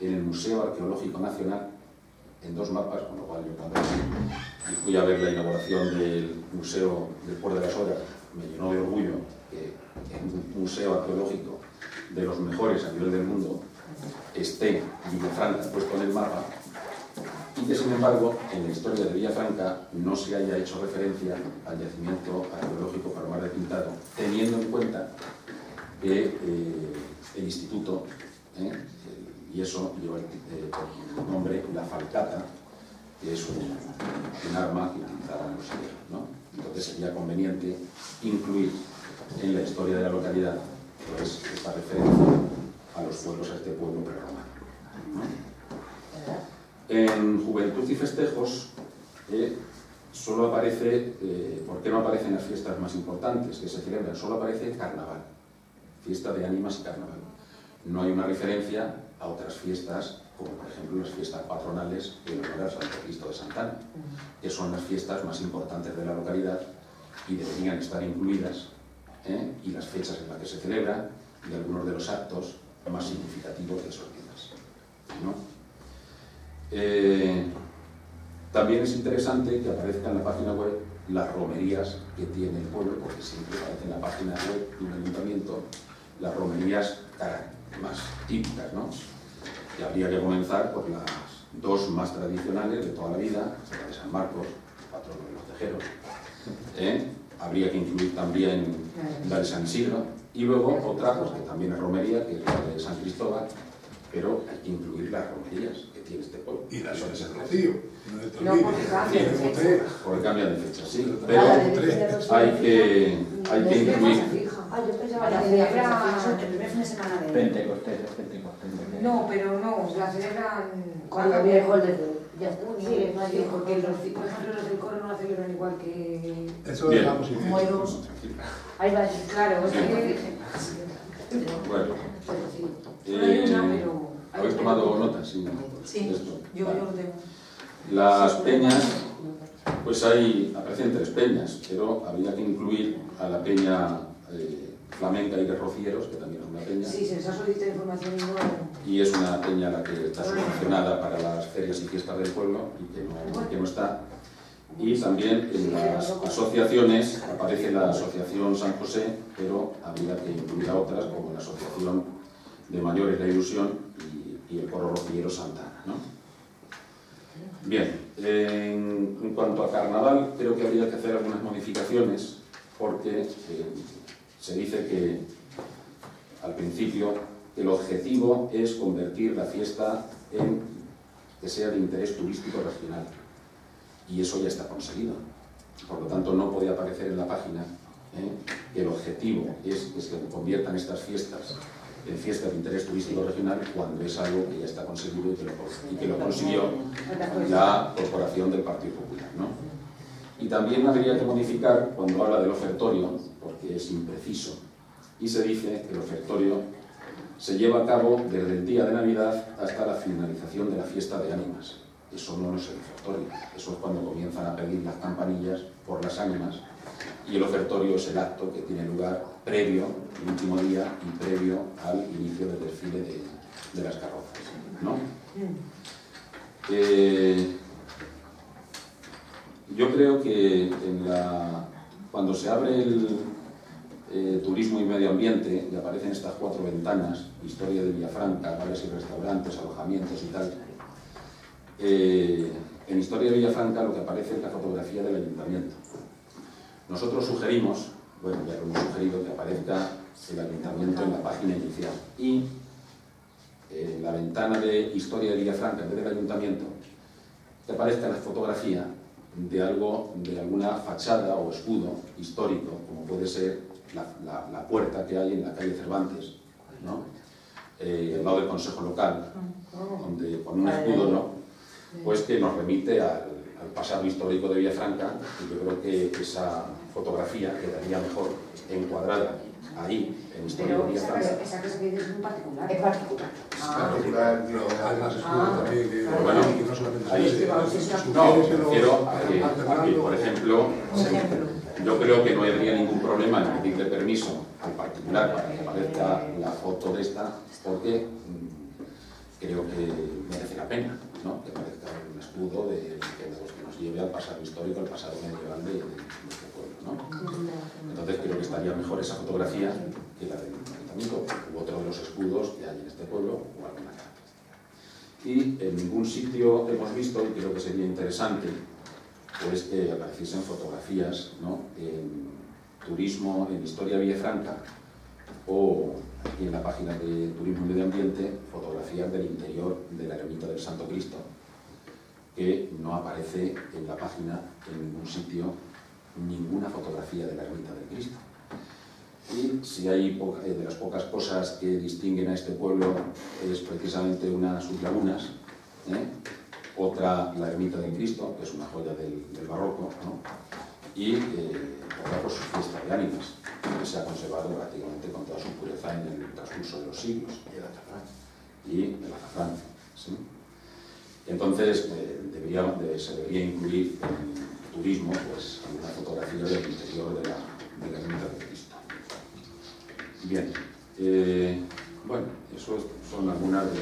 en el Museo Arqueológico Nacional en 2 mapas, con lo cual yo cuando y fui a ver la inauguración del Museo del Puerto de las Horas, me llenó de orgullo que en un museo arqueológico de los mejores a nivel del mundo esté Villafranca puesto en el mapa, y que sin embargo en la historia de Villafranca no se haya hecho referencia al yacimiento arqueológico Palomar de Pintado, teniendo en cuenta que el instituto, y eso lleva el nombre La Falcata, que es un arma que utilizaban los sirios, ¿no? Entonces sería conveniente incluir en la historia de la localidad pues, esta referencia a los pueblos, a este pueblo prerromano, ¿no? En Juventud y Festejos solo aparece, ¿por qué no aparecen las fiestas más importantes que se celebran? Solo aparece el carnaval, fiesta de ánimas y carnaval. No hay una referencia a otras fiestas, como por ejemplo las fiestas patronales en honor al Santo Cristo de Santana, que son las fiestas más importantes de la localidad y deberían estar incluidas, y las fechas en las que se celebran y algunos de los actos más significativos de esos días, ¿no? También es interesante que aparezca en la página web las romerías que tiene el pueblo, porque siempre aparece en la página web de un ayuntamiento las romerías más típicas, ¿no? Y habría que comenzar por las 2 más tradicionales de toda la vida, la de San Marcos, patrono de los tejeros. Habría que incluir también la de San Isidro, y luego otra, pues, que también es romería, que es la de San Cristóbal, pero hay que incluir las romerías que tiene este pueblo. Y las de San Rocío. No, porque cambian de fecha. Porque cambian de fecha, sí, pero hay que incluir. Yo pensaba que la celebran el primer fin de semana de... Pentecostés. No, pero no, la celebran... Cuando viene el de... Ya está. Sí, porque por ejemplo los del coro no la celebran igual que... Eso es la posibilidad. Moedos. Ahí va, Claro, es que... Bueno, hay una, pero... ¿habéis tomado nota? Sí, yo lo tengo. Las peñas, pues aparecen 3 peñas, pero habría que incluir a la peña flamenca y de Rocieros, que también es una peña. Sí, se les ha solicitado información y es una peña la que está subvencionada para las ferias y fiestas del pueblo y que no está. Y también en las asociaciones aparece la Asociación San José, pero habría que incluir a otras como la Asociación de Mayores de Ilusión y el Coro Rociero Santana, ¿no? Bien, en cuanto a carnaval, creo que habría que hacer algunas modificaciones porque se dice que al principio el objetivo es convertir la fiesta en que sea de interés turístico regional, y eso ya está conseguido. Por lo tanto, no podía aparecer en la página que el objetivo es que se conviertan estas fiestas en fiestas de interés turístico regional cuando es algo que ya está conseguido y que lo consiguió la Corporación del Partido Popular, ¿no? Y también habría que modificar cuando habla del ofertorio, porque es impreciso, y se dice que el ofertorio se lleva a cabo desde el día de Navidad hasta la finalización de la fiesta de ánimas. Eso no es el ofertorio, eso es cuando comienzan a pedir las campanillas por las ánimas, y el ofertorio es el acto que tiene lugar previo, el último día, y previo al inicio del desfile de las carrozas, ¿no? Yo creo que cuando se abre el turismo y medio ambiente y aparecen estas 4 ventanas, historia de Villafranca, bares y restaurantes, alojamientos y tal, en historia de Villafranca lo que aparece es la fotografía del ayuntamiento. Nosotros sugerimos, bueno, ya lo hemos sugerido, que aparezca el ayuntamiento en la página inicial y en la ventana de historia de Villafranca, en vez del ayuntamiento, que aparezca la fotografía de alguna fachada o escudo histórico, como puede ser la puerta que hay en la calle Cervantes, ¿no? Al lado del Consejo Local, donde con un escudo, ¿no? Pues que nos remite al pasado histórico de Villafranca, y yo creo que esa fotografía quedaría mejor encuadrada ahí, en historia de Villafranca. Pero esa que es un particular. Es particular. Particular, hay más escudos también que... Bueno, no solamente ahí no, me refiero a que, por ejemplo, yo creo que no habría ningún problema en pedirle permiso al particular para que aparezca la foto de esta, porque creo que merece la pena. ¿no? Que parezca un escudo que nos lleve al pasado histórico, al pasado medieval de nuestro pueblo, ¿no? Entonces creo que estaría mejor esa fotografía que la del ayuntamiento, u otro de los escudos que hay en este pueblo, o alguna carta. Y en ningún sitio hemos visto, y creo que sería interesante, pues que apareciesen fotografías, ¿no? En turismo, en Historia Villafranca, o aquí en la página de Turismo y Medio Ambiente, fotografías del interior de la ermita del Santo Cristo, que no aparece en la página, en ningún sitio, ninguna fotografía de la ermita del Cristo. Y si hay de las pocas cosas que distinguen a este pueblo es precisamente unas sublagunas, otra la ermita del Cristo, que es una joya del barroco, ¿no? Y otra por su fiesta de ánimas, que se ha conservado prácticamente con toda su pureza en el transcurso de los siglos. Y el azafrán. Y el azafrán, ¿sí? Entonces, se debería incluir en turismo pues, una fotografía del interior de la ermita del Cristo. Bien, bueno, eso son algunas de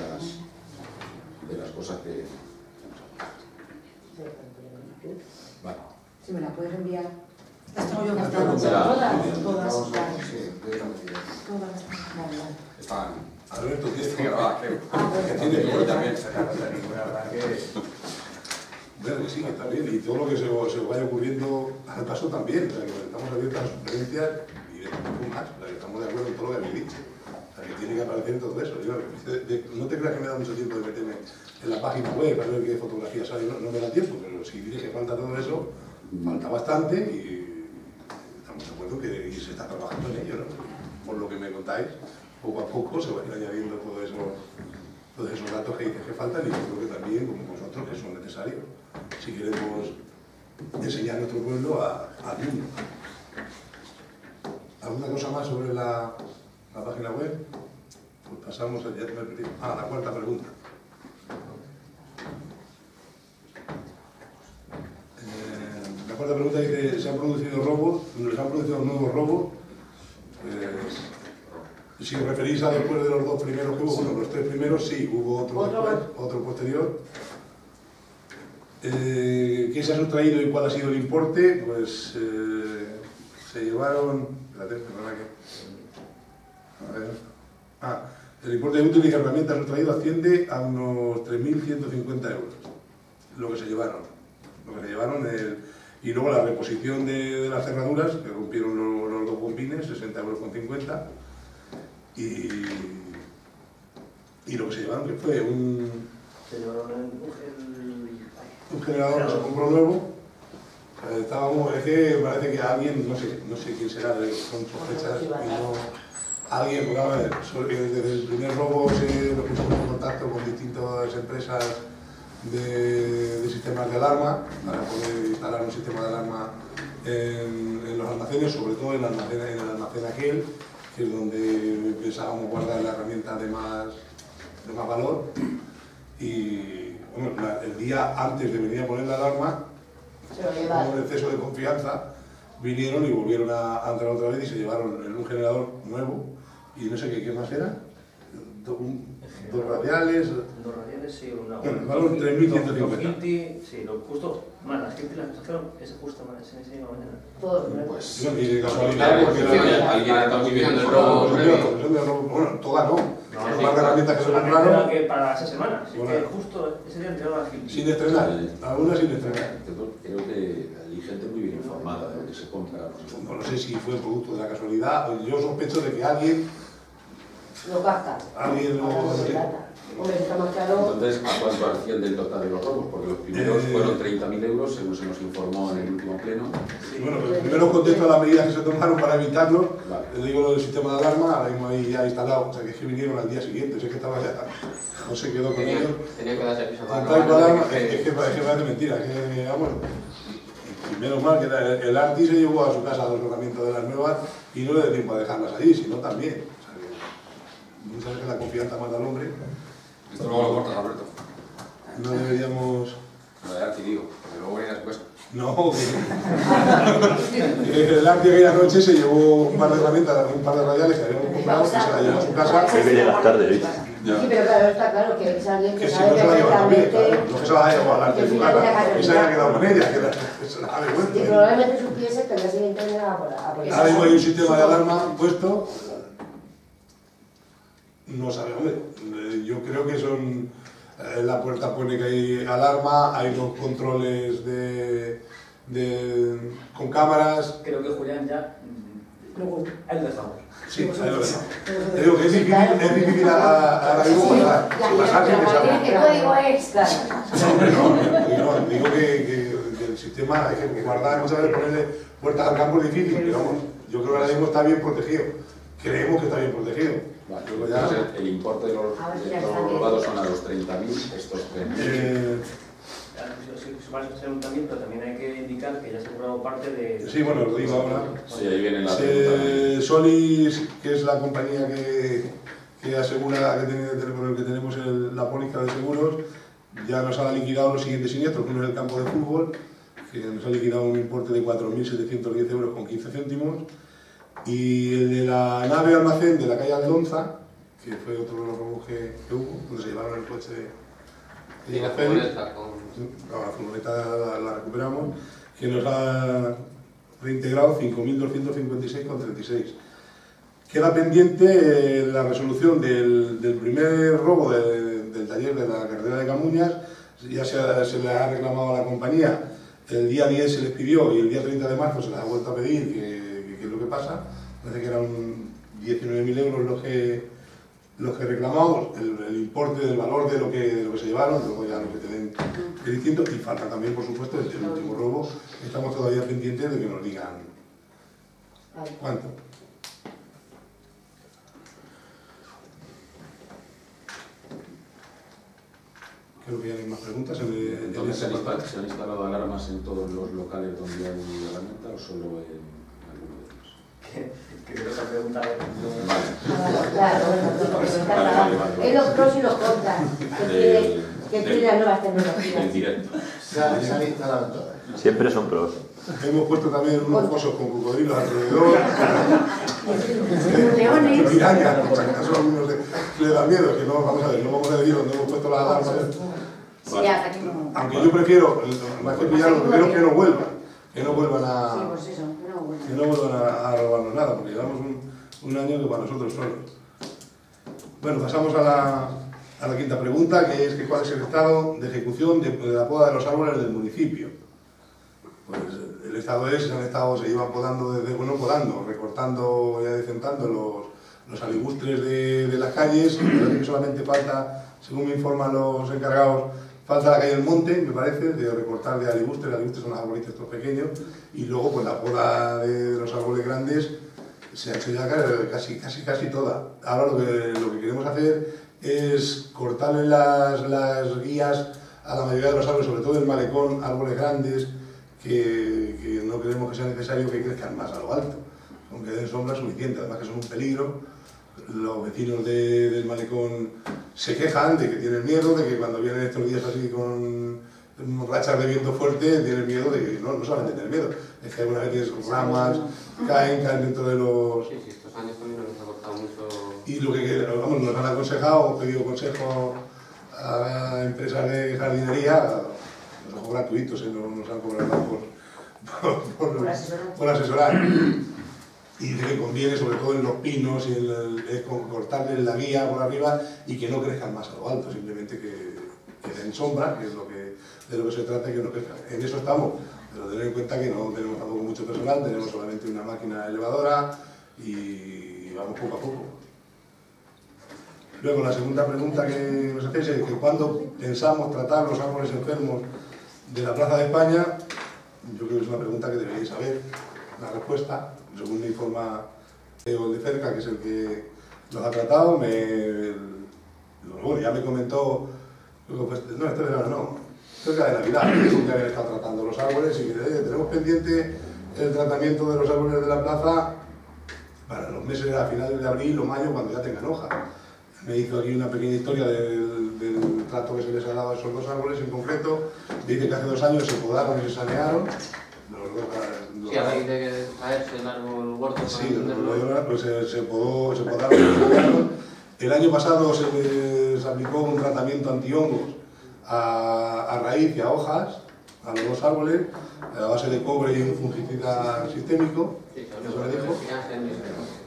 las cosas que hemos hablado. Vale. Si me la puedes enviar. Las tengo yo Todas. todas. Están. Alberto, ¿qué que tiene que también se trata de ninguna verdad que... Bueno, que sí, que también, y todo lo que se vaya ocurriendo al paso también, o sea, que estamos abiertos a sugerencias y de poco más, o sea, que estamos de acuerdo en todo lo que habéis dicho, o sea, que tiene que aparecer todo eso. Yo, no te creas que me da mucho tiempo de meterme en la página web para ver qué fotografías hay, no me da tiempo, pero si dices que falta todo eso, falta bastante y estamos de acuerdo que se está trabajando en ello, ¿no? Por lo que me contáis, poco a poco se van a ir añadiendo todos esos datos que dices que faltan y yo creo que también, como vosotros, que son necesarios si queremos enseñar nuestro pueblo al mundo. ¿Alguna cosa más sobre la página web? Pues pasamos a la cuarta pregunta. La cuarta pregunta dice, ¿se han producido nuevos robos? Si os referís a después de los dos primeros que hubo, bueno, los tres primeros sí, hubo otro posterior. ¿Qué se ha sustraído y cuál ha sido el importe? Pues se llevaron... Espérate, perdona que... A ver... el importe de útiles y herramientas sustraído asciende a unos 3.150 euros. Lo que se llevaron. Y luego la reposición de las cerraduras, que rompieron los dos bombines, 60,50 euros. Y lo que se llevaron, que fue un generador que se compró nuevo. Es que parece que alguien, no sé quién será, son sospechas, y no, alguien, porque a ver, desde el primer robo nos pusimos en contacto con distintas empresas de sistemas de alarma para poder instalar un sistema de alarma en los almacenes, sobre todo en el almacén aquel, que es donde pensábamos guardar la herramienta de más valor. Y bueno, el día antes de venir a poner la alarma, con un exceso de confianza, vinieron y volvieron a entrar otra vez y se llevaron un generador nuevo y no sé qué más era, dos radiales. Dos radiales, sí, una. Bueno, valor 3.150. Sí, lo justo. Bueno, las gente las sacaron esa justa mañana. Todos, pues, no, y de casualidad, porque alguien ha estado viviendo el robo. Bueno, toda no. Son las herramientas que se compraron. Que para esa semana, así que justo ese día entregaron a la gente. Sin estrenar, algunas sin estrenar. Creo que hay gente muy bien informada de lo que se compra. No sé si fue producto de la casualidad, yo sospecho de que alguien lo capta. Alguien lo... Hombre, está más claro. Entonces, ¿a cuánto asciende el total de los robos? Porque los primeros fueron 30.000 euros, según se nos informó en el último pleno. Sí, bueno, los primeros contesto a las medidas que se tomaron para evitarlo. Vale. Les digo lo del sistema de alarma, ahora mismo ahí ya instalado, o sea que es que vinieron al día siguiente, sé que estaba ya, no se quedó con ellos. Tenía que darse piso para alarma, es que parece mentira, que bueno. Y menos mal que el Arti se llevó a su casa dos herramientas de las nuevas y no le dio tiempo a dejarlas allí, sino también. O sea que muchas veces la confianza mata al hombre. Esto luego lo cortas, Alberto. No deberíamos... Lo de Arti, digo, porque luego viene después. No, el Arti aquella noche se llevó un par de herramientas, un par de radiales que habíamos comprado, que se la llevó a su casa. Hay que llegar tarde, ¿eh? Sí, pero claro, está claro que es alguien que si sabe no se la lleva también, perfectamente... claro. No que se la vaya a guardar en su casa, que se haya quedado con ella, que se la ha devuelto. Si probablemente supiese que al día siguiente no era a por Ahora mismo hay un sistema de alarma puesto. No sabemos. Yo creo que son... la puerta pone que hay alarma, hay los controles con cámaras. Creo que Julián ya... Ahí lo dejamos. Sí, ahí lo dejamos. Te digo que es difícil ahora mismo pasar sin que salga. ¿Qué código extra? No, digo que el sistema hay que guardar, muchas veces ponerle puertas al campo es difícil, pero vamos, yo creo que ahora mismo está bien protegido. Creemos que está bien protegido. Vale, entonces el importe de los robados son a los 30.000, estos 3.000. También, pero también hay que indicar que ya se ha cobrado parte de... Sí, bueno, lo digo ahora. Sí, ahí viene la pregunta. Solis, que es la compañía que asegura, con el que tenemos la póliza de seguros, ya nos ha liquidado los siguientes siniestros. Uno es el campo de fútbol, que nos ha liquidado un importe de 4.710 euros con 15 céntimos. Y el de la nave almacén de la calle Aldonza, que fue otro de los robos que hubo, donde se llevaron el coche de la furgoneta. La furgoneta la recuperamos, que nos ha reintegrado 5.256,36. Queda pendiente la resolución del primer robo del taller de la carretera de Camuñas. Ya se le ha reclamado a la compañía, el día 10 se les pidió y el día 30 de marzo se les ha vuelto a pedir que es lo que pasa. Parece que eran 19.000 euros los que reclamamos, el importe del valor de lo que se llevaron, luego ya lo que te den distinto, y falta también, por supuesto, el último robo. Estamos todavía pendientes de que nos digan cuánto. Creo que ya no hay más preguntas. Entonces, ¿se han instalado alarmas en todos los locales donde hay herramienta o solo en alguno de ellos? Que esa pregunta Claro, bueno, es los pros y los contras que tiene las nuevas tecnologías. En directo. Se han instalado todas. Siempre son pros. Hemos puesto también unos fosos con cocodrilos alrededor. Pirañas, por si acaso algunos le da miedo, que no, vamos a ver, no vamos a decir dónde hemos puesto las alarmas. Sí, hasta aquí no. Aunque yo prefiero, más que pillarlos, prefiero que no vuelvan. Que no vuelvan a... Sí, pues eso, que no vuelvan a robarnos nada, porque llevamos un año que para nosotros solos. Bueno, pasamos a la quinta pregunta, que es que cuál es el estado de ejecución de la poda de los árboles del municipio. Pues el estado es, se llevan podando recortando y adecentando los alibustres de las calles. Que solamente falta, según me informan los encargados, falta la calle del Monte, me parece, de recortar de alibustres. Alibustres son los arbolitos estos pequeños, y luego pues la poda de los árboles grandes se ha hecho ya casi toda. Ahora lo que queremos hacer es cortarle las guías a la mayoría de los árboles, sobre todo el malecón, árboles grandes, que no creemos que sea necesario que crezcan más a lo alto, aunque den sombra suficiente, además que son un peligro. Los vecinos del malecón se quejan de que tienen miedo, de que cuando vienen estos días así con rachas de viento fuerte, tienen miedo de que no solamente tienen miedo, es que algunas veces ramas caen dentro de los... Sí, estos años también nos ha costado mucho... Y lo que nos han aconsejado, hemos pedido consejo a empresas de jardinería, los ojos gratuitos, nos han cobrado por asesorar. Y dice que conviene, sobre todo en los pinos, y cortarles la guía por arriba y que no crezcan más a lo alto, simplemente que den sombra, que es de lo que se trata, y que no crezcan. En eso estamos, pero tener en cuenta que no tenemos tampoco mucho personal, tenemos solamente una máquina elevadora y vamos poco a poco. Luego, la segunda pregunta que nos hacéis es que cuando pensamos tratar los árboles enfermos de la Plaza de España, yo creo que es una pregunta que deberíais saber la respuesta. Según me informa el de cerca, que es el que los ha tratado, ya me comentó, pues, no, este verano no, cerca de Navidad, que habían estado tratando los árboles y que tenemos pendiente el tratamiento de los árboles de la plaza para los meses a finales de abril o mayo, cuando ya tengan hoja. Me hizo aquí una pequeña historia del trato que se les ha dado a esos dos árboles en concreto. Dice que hace 2 años se podaron y se sanearon. Sí, a raíz de caerse el árbol huerto. Sí, pues se podaron y se sanearon. El año pasado se les aplicó un tratamiento antihongos a raíz y a hojas, a los dos árboles, a base de cobre y un fungicida sistémico, eso me dijo.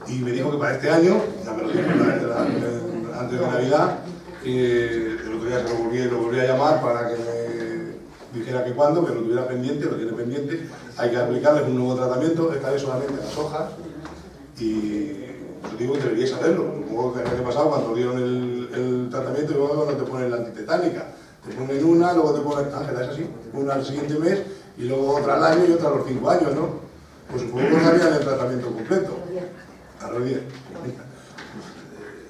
Y me dijo que para este año, ya me lo dijo antes de Navidad, el otro día se lo volví a llamar para que me dijera que cuándo, que lo tuviera pendiente, lo tiene pendiente. Hay que aplicarles un nuevo tratamiento, esta vez solamente a las hojas, y os digo que deberíais saberlo. Supongo que el año pasado, cuando dieron el tratamiento, y luego cuando te ponen la antitetánica, te ponen una, luego te ponen, Ángela, es así, una al siguiente mes, y luego otra al año y otra a los 5 años, ¿no? Pues supongo que darían el tratamiento completo. A los 10.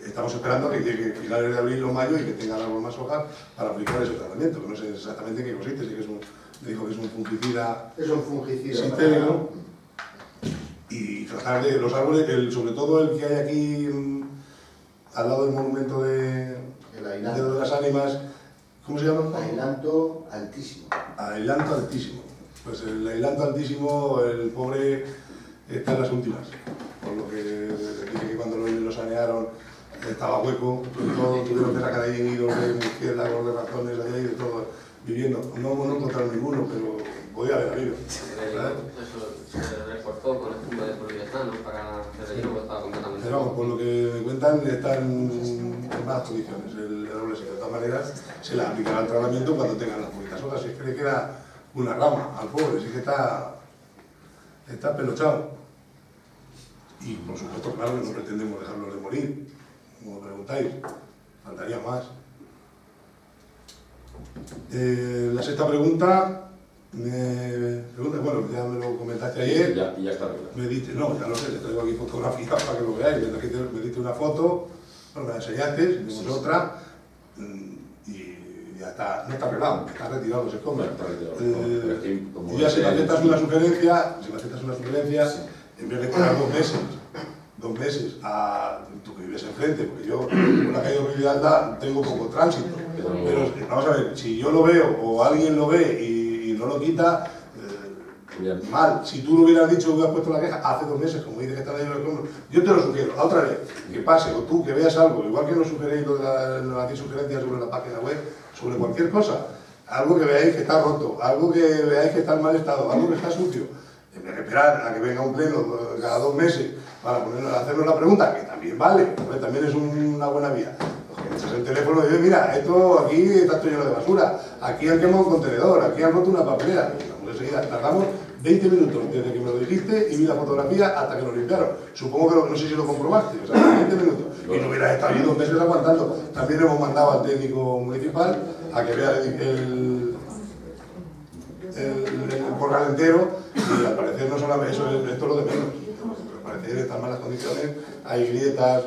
Estamos esperando que llegue finales de abril o mayo y que tengan algo más hojas para aplicar ese tratamiento, que no sé exactamente qué consiste, sí que es me dijo que es un fungicida. Es un fungicida sistémico. Y tratar de los árboles, sobre todo el que hay aquí al lado del monumento de las ánimas, ¿cómo se llama? Ailanto altísimo. Ailanto altísimo. Pues el ailanto altísimo, el pobre está en las últimas. Por lo que dije que cuando lo sanearon estaba hueco, todo, tuvieron que sacar ahí nidos de murciélagos, de ratones, de ahí, de todo, viviendo. No encontraron ninguno, pero podía haber habido. Eso se reforzó con espuma de poliuretano para hacer el hilo, estaba completamente. Pero vamos, por lo que me cuentan, están en malas condiciones el árbol ese. De todas maneras, se le aplicará el tratamiento cuando tengan las bonitas hojas. Si es que le queda una rama al pobre, si es que está pelochado. Y por supuesto, claro, que no pretendemos dejarlos de morir, como preguntáis, faltaría más. La sexta pregunta, bueno, ya me lo comentaste ayer. Ya está arreglado. Me diste, no, ya lo sé, te traigo aquí fotografías para que lo veáis. Me diste una foto, bueno, me la enseñaste, tenemos otra, y ya está, no está arreglado, está retirado, se come. Y ya si me aceptas una sugerencia, en vez de esperar 2 meses a tú que vives enfrente, porque yo por la calle de Alda tengo poco tránsito, pero vamos a ver, si yo lo veo o alguien lo ve y no lo quita, mal. Si tú lo hubieras dicho, hubieras puesto la queja hace 2 meses, como dices que están ahí los escombros, yo te lo sugiero, otra vez, que pase, o tú que veas algo, igual que nos sugeréis nos hacéis sugerencias sobre la página web, sobre cualquier cosa, algo que veáis que está roto, algo que veáis que está en mal estado, algo que está sucio. En vez de esperar a que venga un pleno cada 2 meses para hacernos la pregunta, que también vale, también es una buena vía. Echas el teléfono y dices, mira, esto aquí está todo lleno de basura, aquí han quemado un contenedor, aquí han roto una papelera. Enseguida tardamos 20 minutos desde que me lo dijiste y vi la fotografía hasta que lo limpiaron. Supongo que no sé si lo comprobaste, o sea, 20 minutos. Y no hubiera estado ahí 2 meses aguantando. También hemos mandado al técnico municipal a que vea el portal entero, y al parecer no solamente eso, esto es lo de menos. Al parecer están en malas condiciones, hay grietas,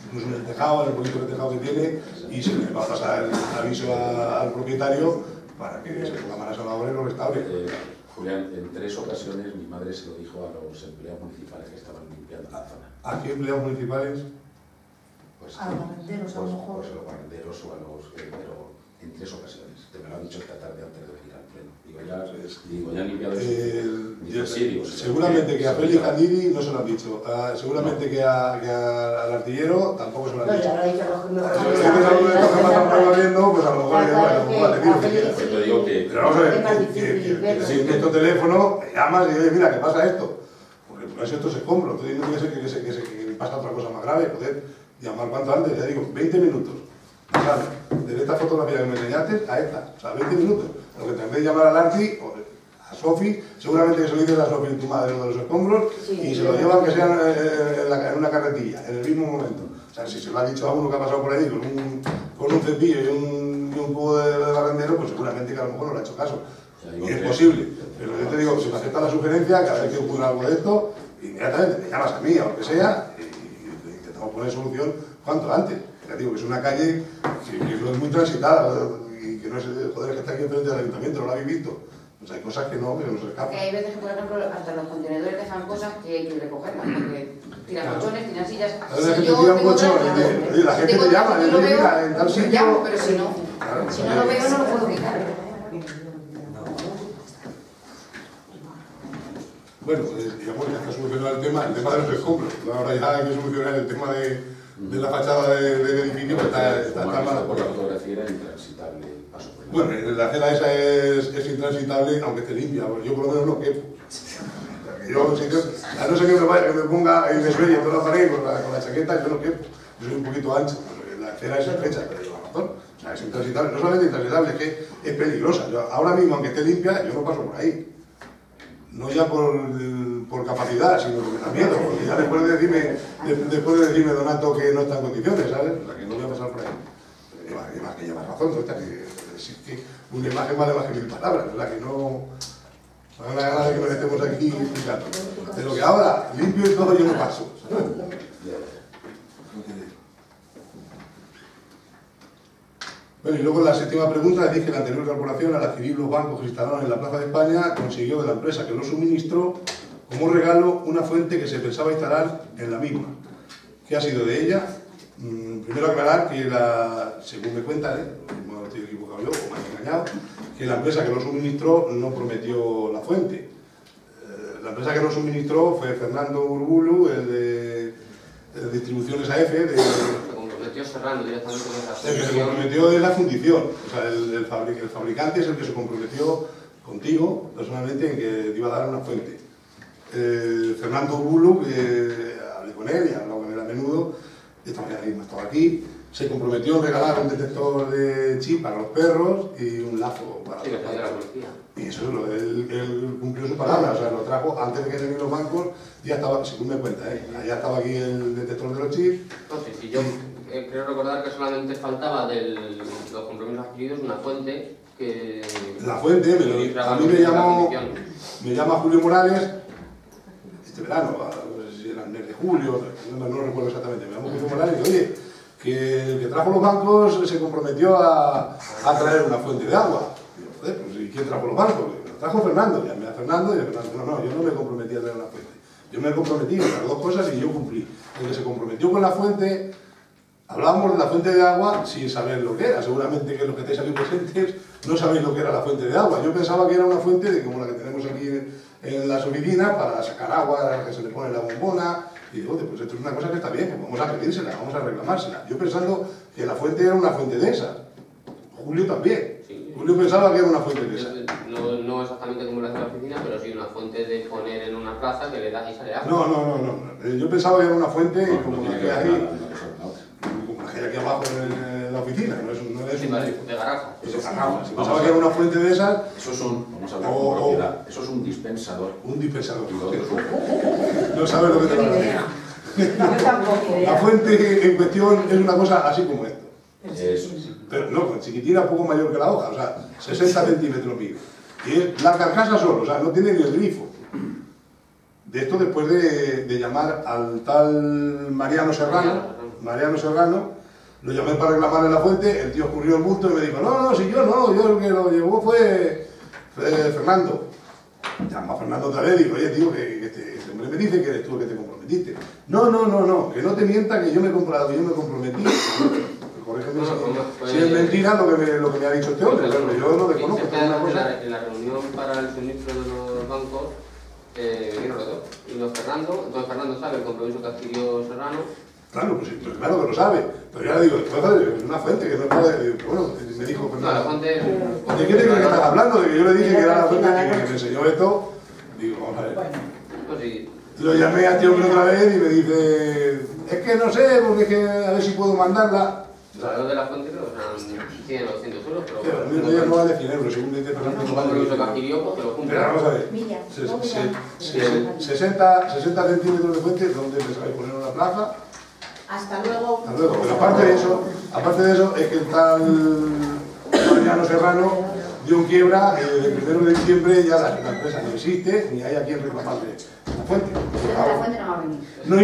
incluso en el tejado, en el poquito de tejado que tiene, y se le va a pasar el aviso al propietario para que se ponga manos a la obra y lo restaure. Julián, en 3 ocasiones mi madre se lo dijo a los empleados municipales que estaban limpiando la zona. ¿A qué empleados municipales? Pues a los barrenderos, a lo mejor. Pues a los barrenderos o a los... pero en 3 ocasiones. Te me lo han dicho esta tarde antes de venir al pleno. Digo, ya han limpiado seguramente que a Félix Candini no se lo han dicho. Seguramente que al artillero tampoco se lo han dicho. Pues a lo mejor te digo que... Pero vamos a ver, que estos teléfonos llamas y dices, mira, ¿qué pasa esto? Porque por eso esto se compra. Entonces no puede ser que pasa otra cosa más grave. Poder llamar cuanto antes, ya digo, 20 minutos. Desde esta fotografía que me enseñaste a esta, o sea, 20 minutos. Lo que tendréis que llamar al Arti o a Sofi, seguramente que se lo dices a Sofi, tu madre, uno de los escombros, y se lo llevan que sea en una carretilla, en el mismo momento. O sea, si se lo ha dicho a uno que ha pasado por ahí con un cepillo y un cubo de barrendero, pues seguramente que a lo mejor no le ha hecho caso. Y es posible. Pero yo te digo, si me aceptas la sugerencia, cada vez que ocurra algo de esto, inmediatamente me llamas a mí, a lo que sea, y intentamos poner solución cuanto antes. Ya digo que es una calle que no es muy transitada y que no es, joder, que está aquí enfrente del ayuntamiento, no la habéis visto. Pues hay cosas que no se escapan. Que hay veces que, por ejemplo, hasta los contenedores dejan cosas que hay que recogerlas, porque tiran colchones, tiran sillas. Si yo tengo la gente te llama, yo lo veo, mira, en tal sitio... llamo, pero si no lo veo no lo puedo quitar. Bueno, pues digamos que ya está solucionado el tema de los escombros. Ahora ya hay que solucionar el tema de de la fachada del edificio, que está mal. Por la fotografía era intransitable el paso por Bueno, la acera esa es intransitable, aunque esté limpia, porque yo por lo menos no quepo. Yo, a no ser que me ponga y me sueñe toda la pared con la chaqueta, yo no quepo. Yo soy un poquito ancho, la acera es estrecha, pero lleva razón. O sea, es intransitable, no solamente intransitable, es que es peligrosa. Yo, ahora mismo, aunque esté limpia, yo no paso por ahí. No ya por capacidad, sino porque me da miedo, porque ya después de decirme Donato que no está en condiciones, ¿sabes? O sea, que no voy a pasar por ahí. Que llevas razón, ¿no? Que una imagen vale más que 1000 palabras, ¿verdad? Que no... Me da la gana de que nos estemos aquí explicando. Pero que ahora, limpio y todo, yo no paso. Bueno, y luego en la séptima pregunta dice que la anterior corporación, al adquirir los bancos que se instalaron en la Plaza de España, consiguió de la empresa que los suministró como regalo una fuente que se pensaba instalar en la misma. ¿Qué ha sido de ella? Primero aclarar que según me cuenta, no estoy equivocado yo, o me han engañado, que la empresa que lo suministró no prometió la fuente. La empresa que lo suministró fue Fernando Urbulu, el de Distribuciones AF, Se comprometió Serrano directamente con esa fundición. El que se comprometió es la fundición. O sea, el fabricante es el que se comprometió contigo, personalmente, en que te iba a dar una fuente. Fernando Urbulu, que hablé con él y he hablado con él a menudo, esta mañana mismo estaba aquí, se comprometió en regalar un detector de chip para los perros y un lazo para los perros. Y eso, él cumplió su palabra, o sea, lo trajo antes de que vengan los bancos, ya estaba, según me cuenta, ya estaba aquí el detector de los chips. Entonces, si yo creo recordar que solamente faltaba de los compromisos adquiridos una fuente que... La fuente, a mí me llama Julio Morales, este verano, si era el mes de julio, no recuerdo exactamente, me llama Julio Morales y dice, oye, que el que trajo los bancos se comprometió a traer una fuente de agua. Digo, joder, pues ¿y quién trajo los bancos? Lo trajo Fernando, llamé a Fernando y Fernando, no, yo no me comprometí a traer una fuente. Yo me comprometí a las dos cosas y yo cumplí. El que se comprometió con la fuente, hablábamos de la fuente de agua sin saber lo que era. Seguramente que los que estáis aquí presentes no sabéis lo que era la fuente de agua. Yo pensaba que era una fuente de como la que tenemos aquí en las oficinas para sacar agua, que se le pone la bombona. Y digo, pues esto es una cosa que está bien, pues vamos a pedírsela, vamos a reclamársela. Yo pensando que la fuente era una fuente de esas. Julio también. Sí. Julio pensaba que era una fuente de esas. No exactamente como la de la oficina, pero sí una fuente de poner en una plaza que le da y sale agua. No. Yo pensaba que era una fuente como la que hay aquí abajo en la oficina, no es de garaja. Pensaba que era una fuente de esas. Eso es vamos a hablar con propiedad, eso es un dispensador. Un dispensador. No sabes lo que te va a decir. La fuente en cuestión es una cosa así como esto. Pero no, chiquitina, poco mayor que la hoja, o sea, 60 centímetros mide. Y es la carcasa solo, o sea, no tiene ni el grifo. De esto después de llamar al tal Mariano Serrano, lo llamé para reclamarle la fuente, el tío escurrió el bulto y me dijo, no, si yo no, yo el que lo llevó fue Fernando. Llama a Fernando otra vez y digo, oye tío, que este hombre me dice que eres tú el que te comprometiste. No, que no te mienta que yo me comprometí. Corrígeme si es mentira lo que me ha dicho este hombre, pero yo lo desconozco. En la reunión para el suministro de los bancos, vino los dos. Y entonces Fernando sabe el compromiso que adquirió Serrano. Claro, pues claro que lo sabe. Pero ya le digo, es una fuente que no puede. Bueno, me dijo Fernando. ¿De qué te crees que estás hablando? De que yo le dije que era la fuente que me enseñó esto. Digo, vamos a ver. Pues sí. Lo llamé a este hombre otra vez y me dice, es que no sé, porque es que a ver si puedo mandarla. Lo de la fuente creo que serán 100 o 200 euros, pero... Pero no, no vale 100 euros, según dice Fernando. El compromiso que adquirió, pues te lo cumple. Pero vamos a ver, 60 centímetros de fuente, ¿dónde pensáis poner una plaza? Hasta luego. Hasta luego. Pero aparte de eso, es que el tal Mariano Serrano dio un quiebra, el 1 de diciembre ya la empresa no existe, ni hay a quien reclamarle la fuente. La fuente no va a venir. No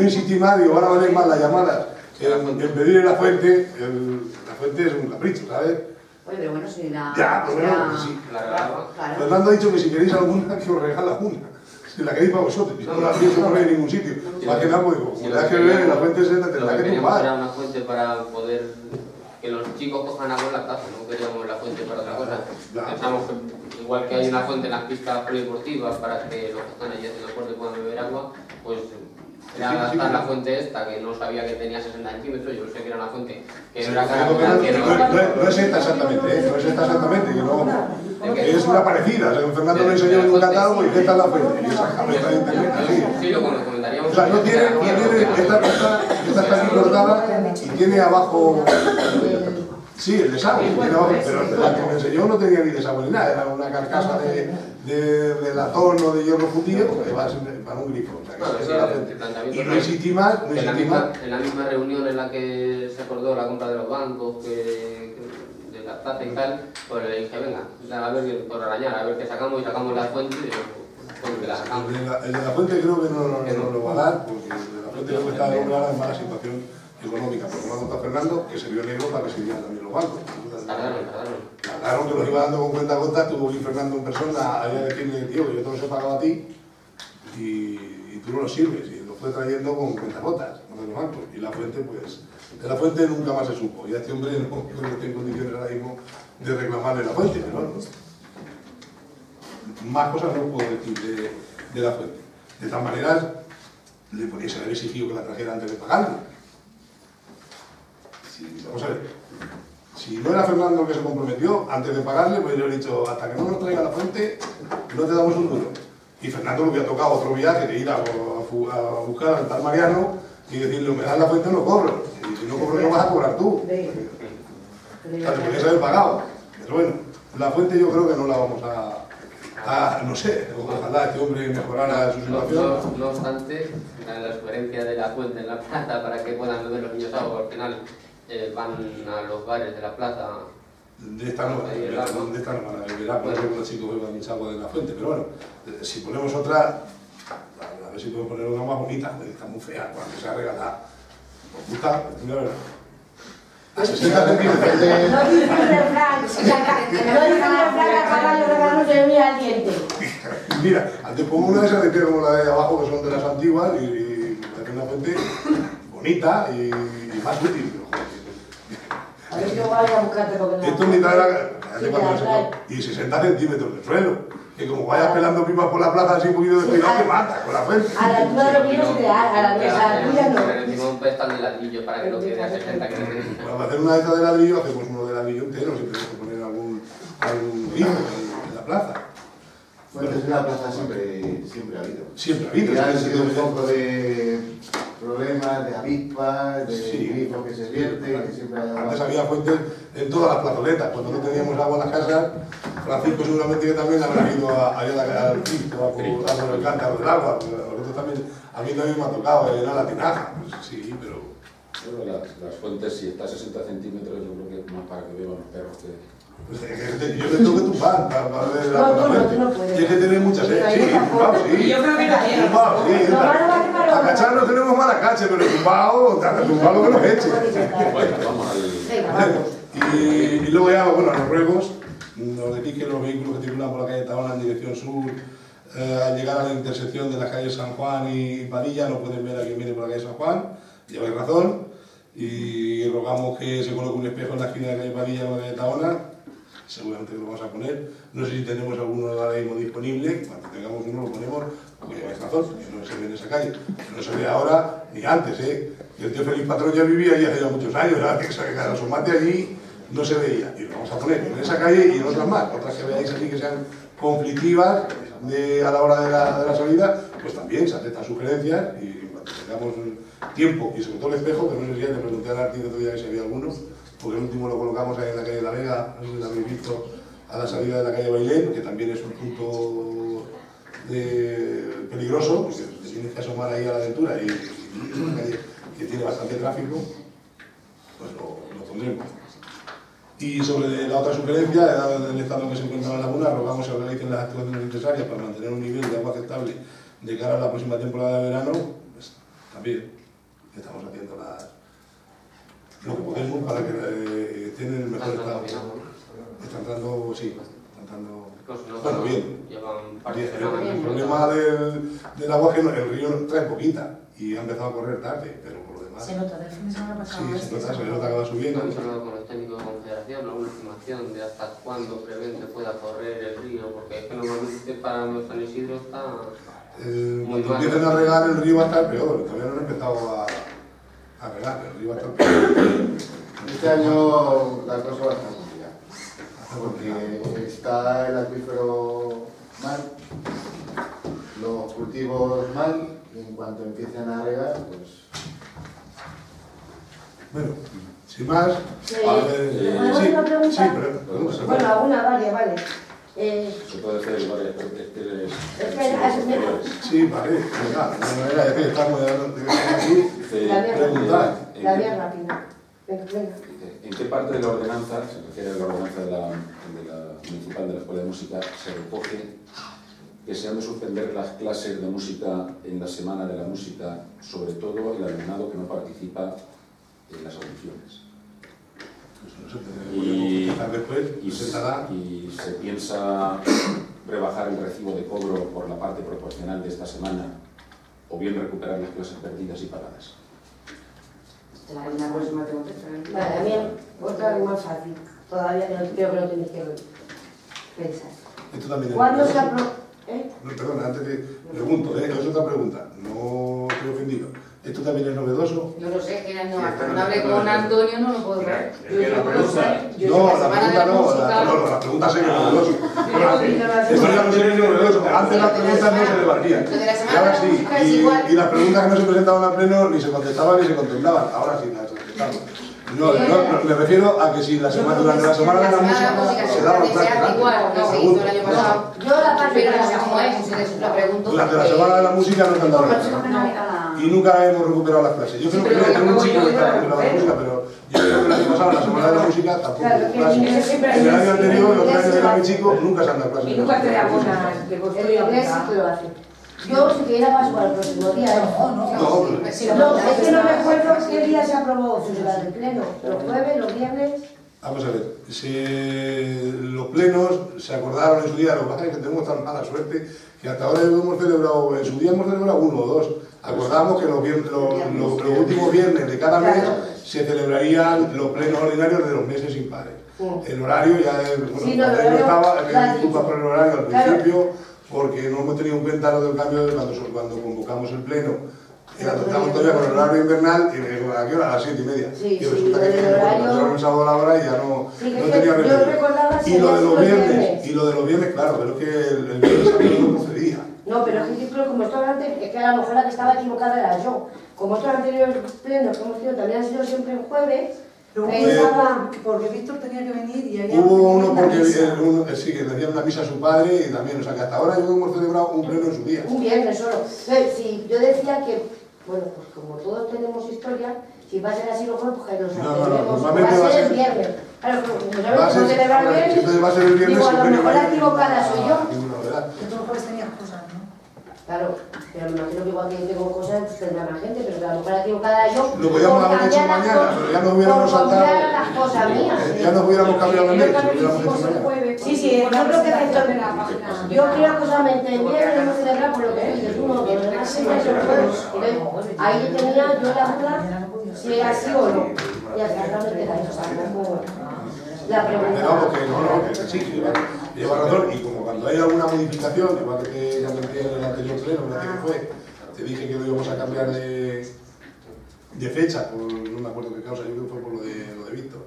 insistí más, digo, van a valer más las llamadas. En pedirle la fuente es un capricho, ¿sabes? Oye, pero bueno, si la... Ya, pues bueno, sí. Claro. Fernando ha dicho que si queréis alguna, que os regala una. Si la queréis para vosotros, si no la pienso poner en ningún sitio. Más que nada, pues, como la que beber, la fuente se tendrá que tumbar. Era una fuente para poder que los chicos cojan agua en la plaza, no queríamos la fuente para otra cosa. Pensamos que igual que hay una fuente en las pistas polideportivas para que los que están allí haciendo deporte puedan beber agua, pues Era adaptar la fuente esta, que no sabía que tenía 60 centímetros, yo sé que era una fuente que era cara que no es esta exactamente, no es esta exactamente, que es una parecida. Fernando me enseñó en un catálogo y esta es la fuente. Y esa cabeza de internet, sí, lo comentaríamos. O sea, no tiene, esta está aquí cortada y tiene abajo. Sí, el desagüe, pero la que me enseñó no tenía ni desagüe ni nada, era una carcasa de latón o de hierro fundido que va para un grifo. O sea, y no existí más. En la misma reunión en la que se acordó la compra de los bancos, de la plaza y tal, pues le dije, venga, a ver, por arañar, a ver qué sacamos, y sacamos la fuente y pues, la sacamos. El de la fuente creo que no lo va a dar, porque el de la fuente creo que está en mala situación económica, porque no contó Fernando, que se vio negro para que se vieran también los bancos. Tardaron que los iba dando con cuenta gota, tuvo que ir Fernando en persona a decirle, tío, que yo te los he pagado a ti y tú no los sirves, y lo fue trayendo con cuenta gotas, no de los bancos. Y la fuente, pues, de la fuente nunca más se supo, y a este hombre no estoy en condiciones ahora mismo de reclamarle la fuente, pero bueno, más cosas no puedo decir de la fuente. De todas maneras, le podíais haber exigido que la trajera antes de pagarlo. Vamos a ver, si no era Fernando el que se comprometió, antes de pagarle, pues yo le he dicho, hasta que no nos traiga la fuente, no te damos un duro. Y Fernando lo había tocado otro viaje de ir a buscar al tal Mariano y decirle, me das la fuente, no cobro. Y si no cobro, no vas a cobrar tú. O sea, te podías haber pagado. Pero bueno, la fuente yo creo que no la vamos a no sé, ojalá este hombre mejorara su situación. No obstante, la sugerencia de la fuente en la plaza para que puedan beber los niños agua, al final van a los bares de la plaza. De esta no van a beber, puede ser que los chicos beban mucha agua de la fuente, pero bueno, si ponemos otra, a ver si podemos poner una más bonita, está muy fea, cuando sea regalada. Gusta, la verdad. A 60 centímetros. No dice un refrán, a caballo regalo se mira al diente. Mira, antes pongo una de esas de piedra como la de abajo, que son de las antiguas, y me hace una fuente bonita y más útil. A ver, yo voy a buscarte porque no. Esto es mitad de la... Y 60 centímetros de suelo. Que como vayas pelando pipas por la plaza así un poquito descuidado, te mata con la fuente. A la altura de los niños ideal, a la altura no. Pero encima un pedestal de ladrillo para que no quede a 60 que para hacer una de estas de ladrillo, hacemos uno de ladrillo entero, si tenemos que poner algún grifo en la plaza. Fuentes en la plaza siempre ha habido. Siempre ha habido. Y ha sido un poco de problemas, de avispas, de grifos que se vierten, que siempre ha... Antes había fuentes en todas las plazoletas. Cuando no teníamos agua en las casas, Francisco seguramente que también habrá ido al Cristo, a el cántaro del agua. A mí también me ha tocado llenar la tinaja. Pues sí, pero... Bueno, las fuentes, si está a 60 centímetros, yo creo que es más para que beban los perros que... Pues yo le tengo que tumbar para ver la fuente. Tienes que tener muchas, ¿eh? Sí, tumbado, sí. Yo creo que también. Tumbado, sí. A cachar no tenemos mala cache, pero tumbado lo que nos eche. Bueno, vamos al... Y luego ya, bueno, a los ruegos, nos decís que los vehículos que circulan por la calle Tabona en dirección sur, al llegar a la intersección de las calles San Juan y Padilla, no pueden ver a quien viene por la calle San Juan, lleváis razón, y rogamos que se coloque un espejo en la esquina de la calle Padilla o la calle Tabona. Seguramente que lo vamos a poner. No sé si tenemos alguno ahora mismo disponible. Cuando tengamos uno lo ponemos, porque lleváis razón, que no se ve en esa calle. No se ve ahora ni antes, ¿eh? El tío Félix Patrón ya vivía allí hace ya muchos años, ¿verdad? Que cada asomate allí no se veía. Y lo vamos a poner en esa calle y en otras más. Otras que veáis aquí que sean conflictivas a la hora de la salida, pues también se aceptan sugerencias y cuando tengamos tiempo, y sobre todo el espejo, que no sé si ya te pregunté al artista otro día que si había alguno, porque el último lo colocamos ahí en la calle de la Vega, no sé si lo habéis visto, a la salida de la calle Bailén, que también es un punto peligroso, porque te tienes que asomar ahí a la aventura y es una calle que tiene bastante tráfico, pues lo pondremos. Y sobre la otra sugerencia, dado el estado en que se encuentra la laguna, rogamos que se realicen las actuaciones necesarias para mantener un nivel de agua aceptable de cara a la próxima temporada de verano, pues también estamos haciendo lo que podemos para que estén en el mejor estado. Están dando, sí, están dando... Bueno, bien. El problema del agua es que el río trae poquita y ha empezado a correr tarde, pero por lo demás Se nota, del fin de semana pasado. Sí, se nota que va subiendo. ¿Habéis hablado con los técnicos de Confederación alguna estimación de hasta cuándo prevén que pueda correr el río? Porque es que normalmente para San Isidro está muy cuando mal. empiecen a regar el río va a estar peor, todavía no han empezado a regar, el río va a estar peor. Este año la cosa va a estar complicada, porque está el acuífero mal, los cultivos mal, y en cuanto empiecen a regar, pues... Bueno, sin más... Sí. ¿Podemos hacer una pregunta? Sí, pero... Bueno, alguna, vale. Se puede hacer varias perspectivas. Espera, Sí, vale, venga, es que estamos aquí, preguntar. la vía rápida. Venga. ¿En qué parte de la ordenanza, se refiere a la ordenanza de la municipal de la Escuela de Música, se recoge que se han de suspender las clases de música en la Semana de la Música, sobre todo el alumnado que no participa en las audiciones? Y se piensa rebajar el recibo de cobro por la parte proporcional de esta semana, o bien recuperar las clases perdidas y pagadas. La próxima te contesta. Vale, a mí otra más fácil. Todavía creo que no tenéis que pensar. Esto también ¿Cuándo es se aprobó? No, perdona, antes de... Pregunto, es otra pregunta, no estoy ofendido. ¿Esto también es novedoso? No lo sé, que hasta no hablé con Antonio no lo puedo ver. La pregunta sí que es novedoso. Esto ya no sería novedoso, antes las preguntas no se debatían. Y ahora sí, y las preguntas que no se presentaban al pleno ni se contestaban ni se contemplaban. Ahora sí las contestamos. No, me refiero a que si durante la semana de la música se daba un plan. Igual, no se hizo el año pasado. Yo la parte pero no sé cómo es, lo pregunto. Durante la semana de la música no se han dado las clases. Y nunca hemos recuperado las clases. Yo creo que tengo un chico que está recuperando la música, pero yo creo que el año pasado, la semana de la música, tampoco. En el año anterior, los años de mi chico, nunca se han dado clases. Y nunca te damos nada. El inglés sí que lo hace. Yo, si quería, paso para el próximo día. No, es que no me acuerdo qué día se aprobó el pleno. ¿Los jueves, los viernes? Vamos a ver, si los plenos se acordaron en su día, lo que pasa es que tenemos tan mala suerte que hasta ahora hemos celebrado, en su día hemos celebrado uno o dos. Acordamos que los últimos viernes de cada mes se celebrarían los plenos ordinarios de los meses impares. El horario ya es, bueno, no estaba, disculpas por el horario al principio, porque no hemos tenido en cuenta lo del cambio de cuando convocamos el pleno. Estamos todavía con el horario invernal, y ¿a qué hora? A las 7:30. Y resulta que cuando el sábado a la hora y ya no tenía remedio. Y lo de los viernes, claro, pero es que el viernes no procedía. No, pero es que yo creo como esto antes, es que a lo mejor la que estaba equivocada era yo. Como estos anteriores plenos que hemos tenido también han sido siempre en jueves, pensaba... Porque Víctor tenía que venir y había... Hubo uno porque sí, que le hacían una misa a su padre y también, o sea que hasta ahora yo hemos celebrado un pleno en su día. Un viernes solo. Entonces, sí, yo decía que, bueno, pues como todos tenemos historia, si va a ser así lo bueno, pues que nos celebremos, va a ser el viernes. Claro, como sabemos cómo celebrar el viernes, digo, a lo mejor la equivocada soy yo. Que tú jueves tenías cosas, ¿no? Claro, pero me imagino que igual que tengo cosas, pues tendrá más gente, pero que a lo mejor la equivocada yo... Lo podíamos haber hecho mañana, pero ya nos hubiéramos saltado... las cosas mías. Ya nos hubiéramos cambiado la ley, si hubiéramos hecho mañana. Sí, yo creo que yo creo que solamente el viernes hemos celebrado por lo que dices uno, que los demás se me ahí tenía yo la duda si era así o no. Y exactamente la hizo, tampoco la pregunta. No, que sí, que lleva razón, y como cuando hay alguna modificación, igual que ya me envié en el anterior pleno, que fue, te dije que lo íbamos a cambiar de fecha, por no me acuerdo qué causa, yo creo que fue por lo de Víctor.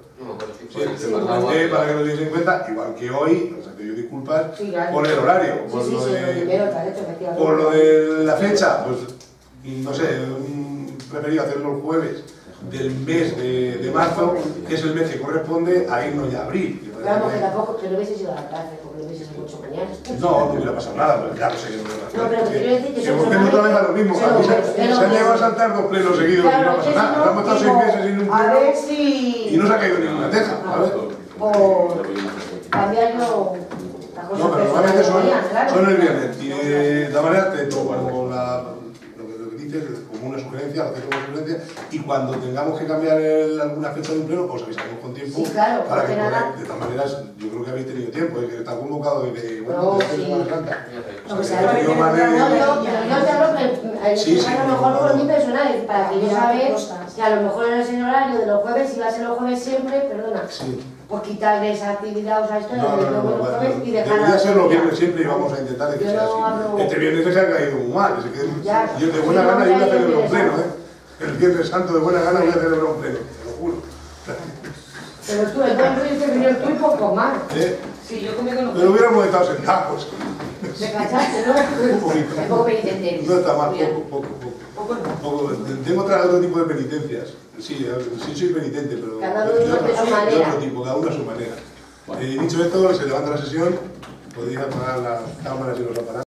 Sí, te mandé para que lo tienes en cuenta, igual que hoy, o sea, te pido disculpas por el horario, por lo de la fecha, pues no sé, preferí hacerlo el jueves del mes de marzo, que es el mes que corresponde a irnos ya a abril. Claro, porque tampoco, que no hubiese ido a la cárcel, porque no hubiese hecho mañana. No hubiera pasado nada, pero claro, sé que no hubiera pasado nada. No, pero te quiero decir que... Que volvemos otra vez a lo mismo, se han llegado a saltar 2 plenos seguidos y no ha pasado nada. Hemos estado 6 meses sin un pleno y no se ha caído ninguna teja, ¿sabes? O cambiarlo... No, pero normalmente son el viernes. Y de la manera te tomo lo que dices como una sugerencia, lo haces como sugerencia, y cuando tengamos que cambiar alguna fecha de un pleno, os avisamos con tiempo para que podáis. De todas maneras, yo creo que habéis tenido tiempo, que está convocado desde Semana Santa. No, pero yo te hablo a lo mejor por mi personal, para que yo saber Si a lo mejor en ese horario de los jueves, iba a ser los jueves siempre, perdona, Sí. pues quitarle esa actividad, o sea, esto de No, los jueves y dejar debería ser los viernes siempre y vamos a intentar que Yo sea no así. hablo- Este viernes se ha caído muy mal, así que Ya. yo de buena Sí, gana no, yo voy a ya, celebrar un ya, pleno, ya. El Viernes Santo de buena gana voy a celebrar un pleno, te lo juro. Pero tú, entonces que venir tú y poco más. Sí, yo conmigo no. Pero hubiéramos estado sentados. ¿Te cachaste, no? Un poquito. Es poco penitente. No está mal, poco. Tengo otro tipo de penitencias. Sí, sí soy penitente, pero Cada uno de de su manera. otro tipo, cada uno a su manera. Dicho esto, se levanta la sesión, podéis apagar las cámaras y los aparatos.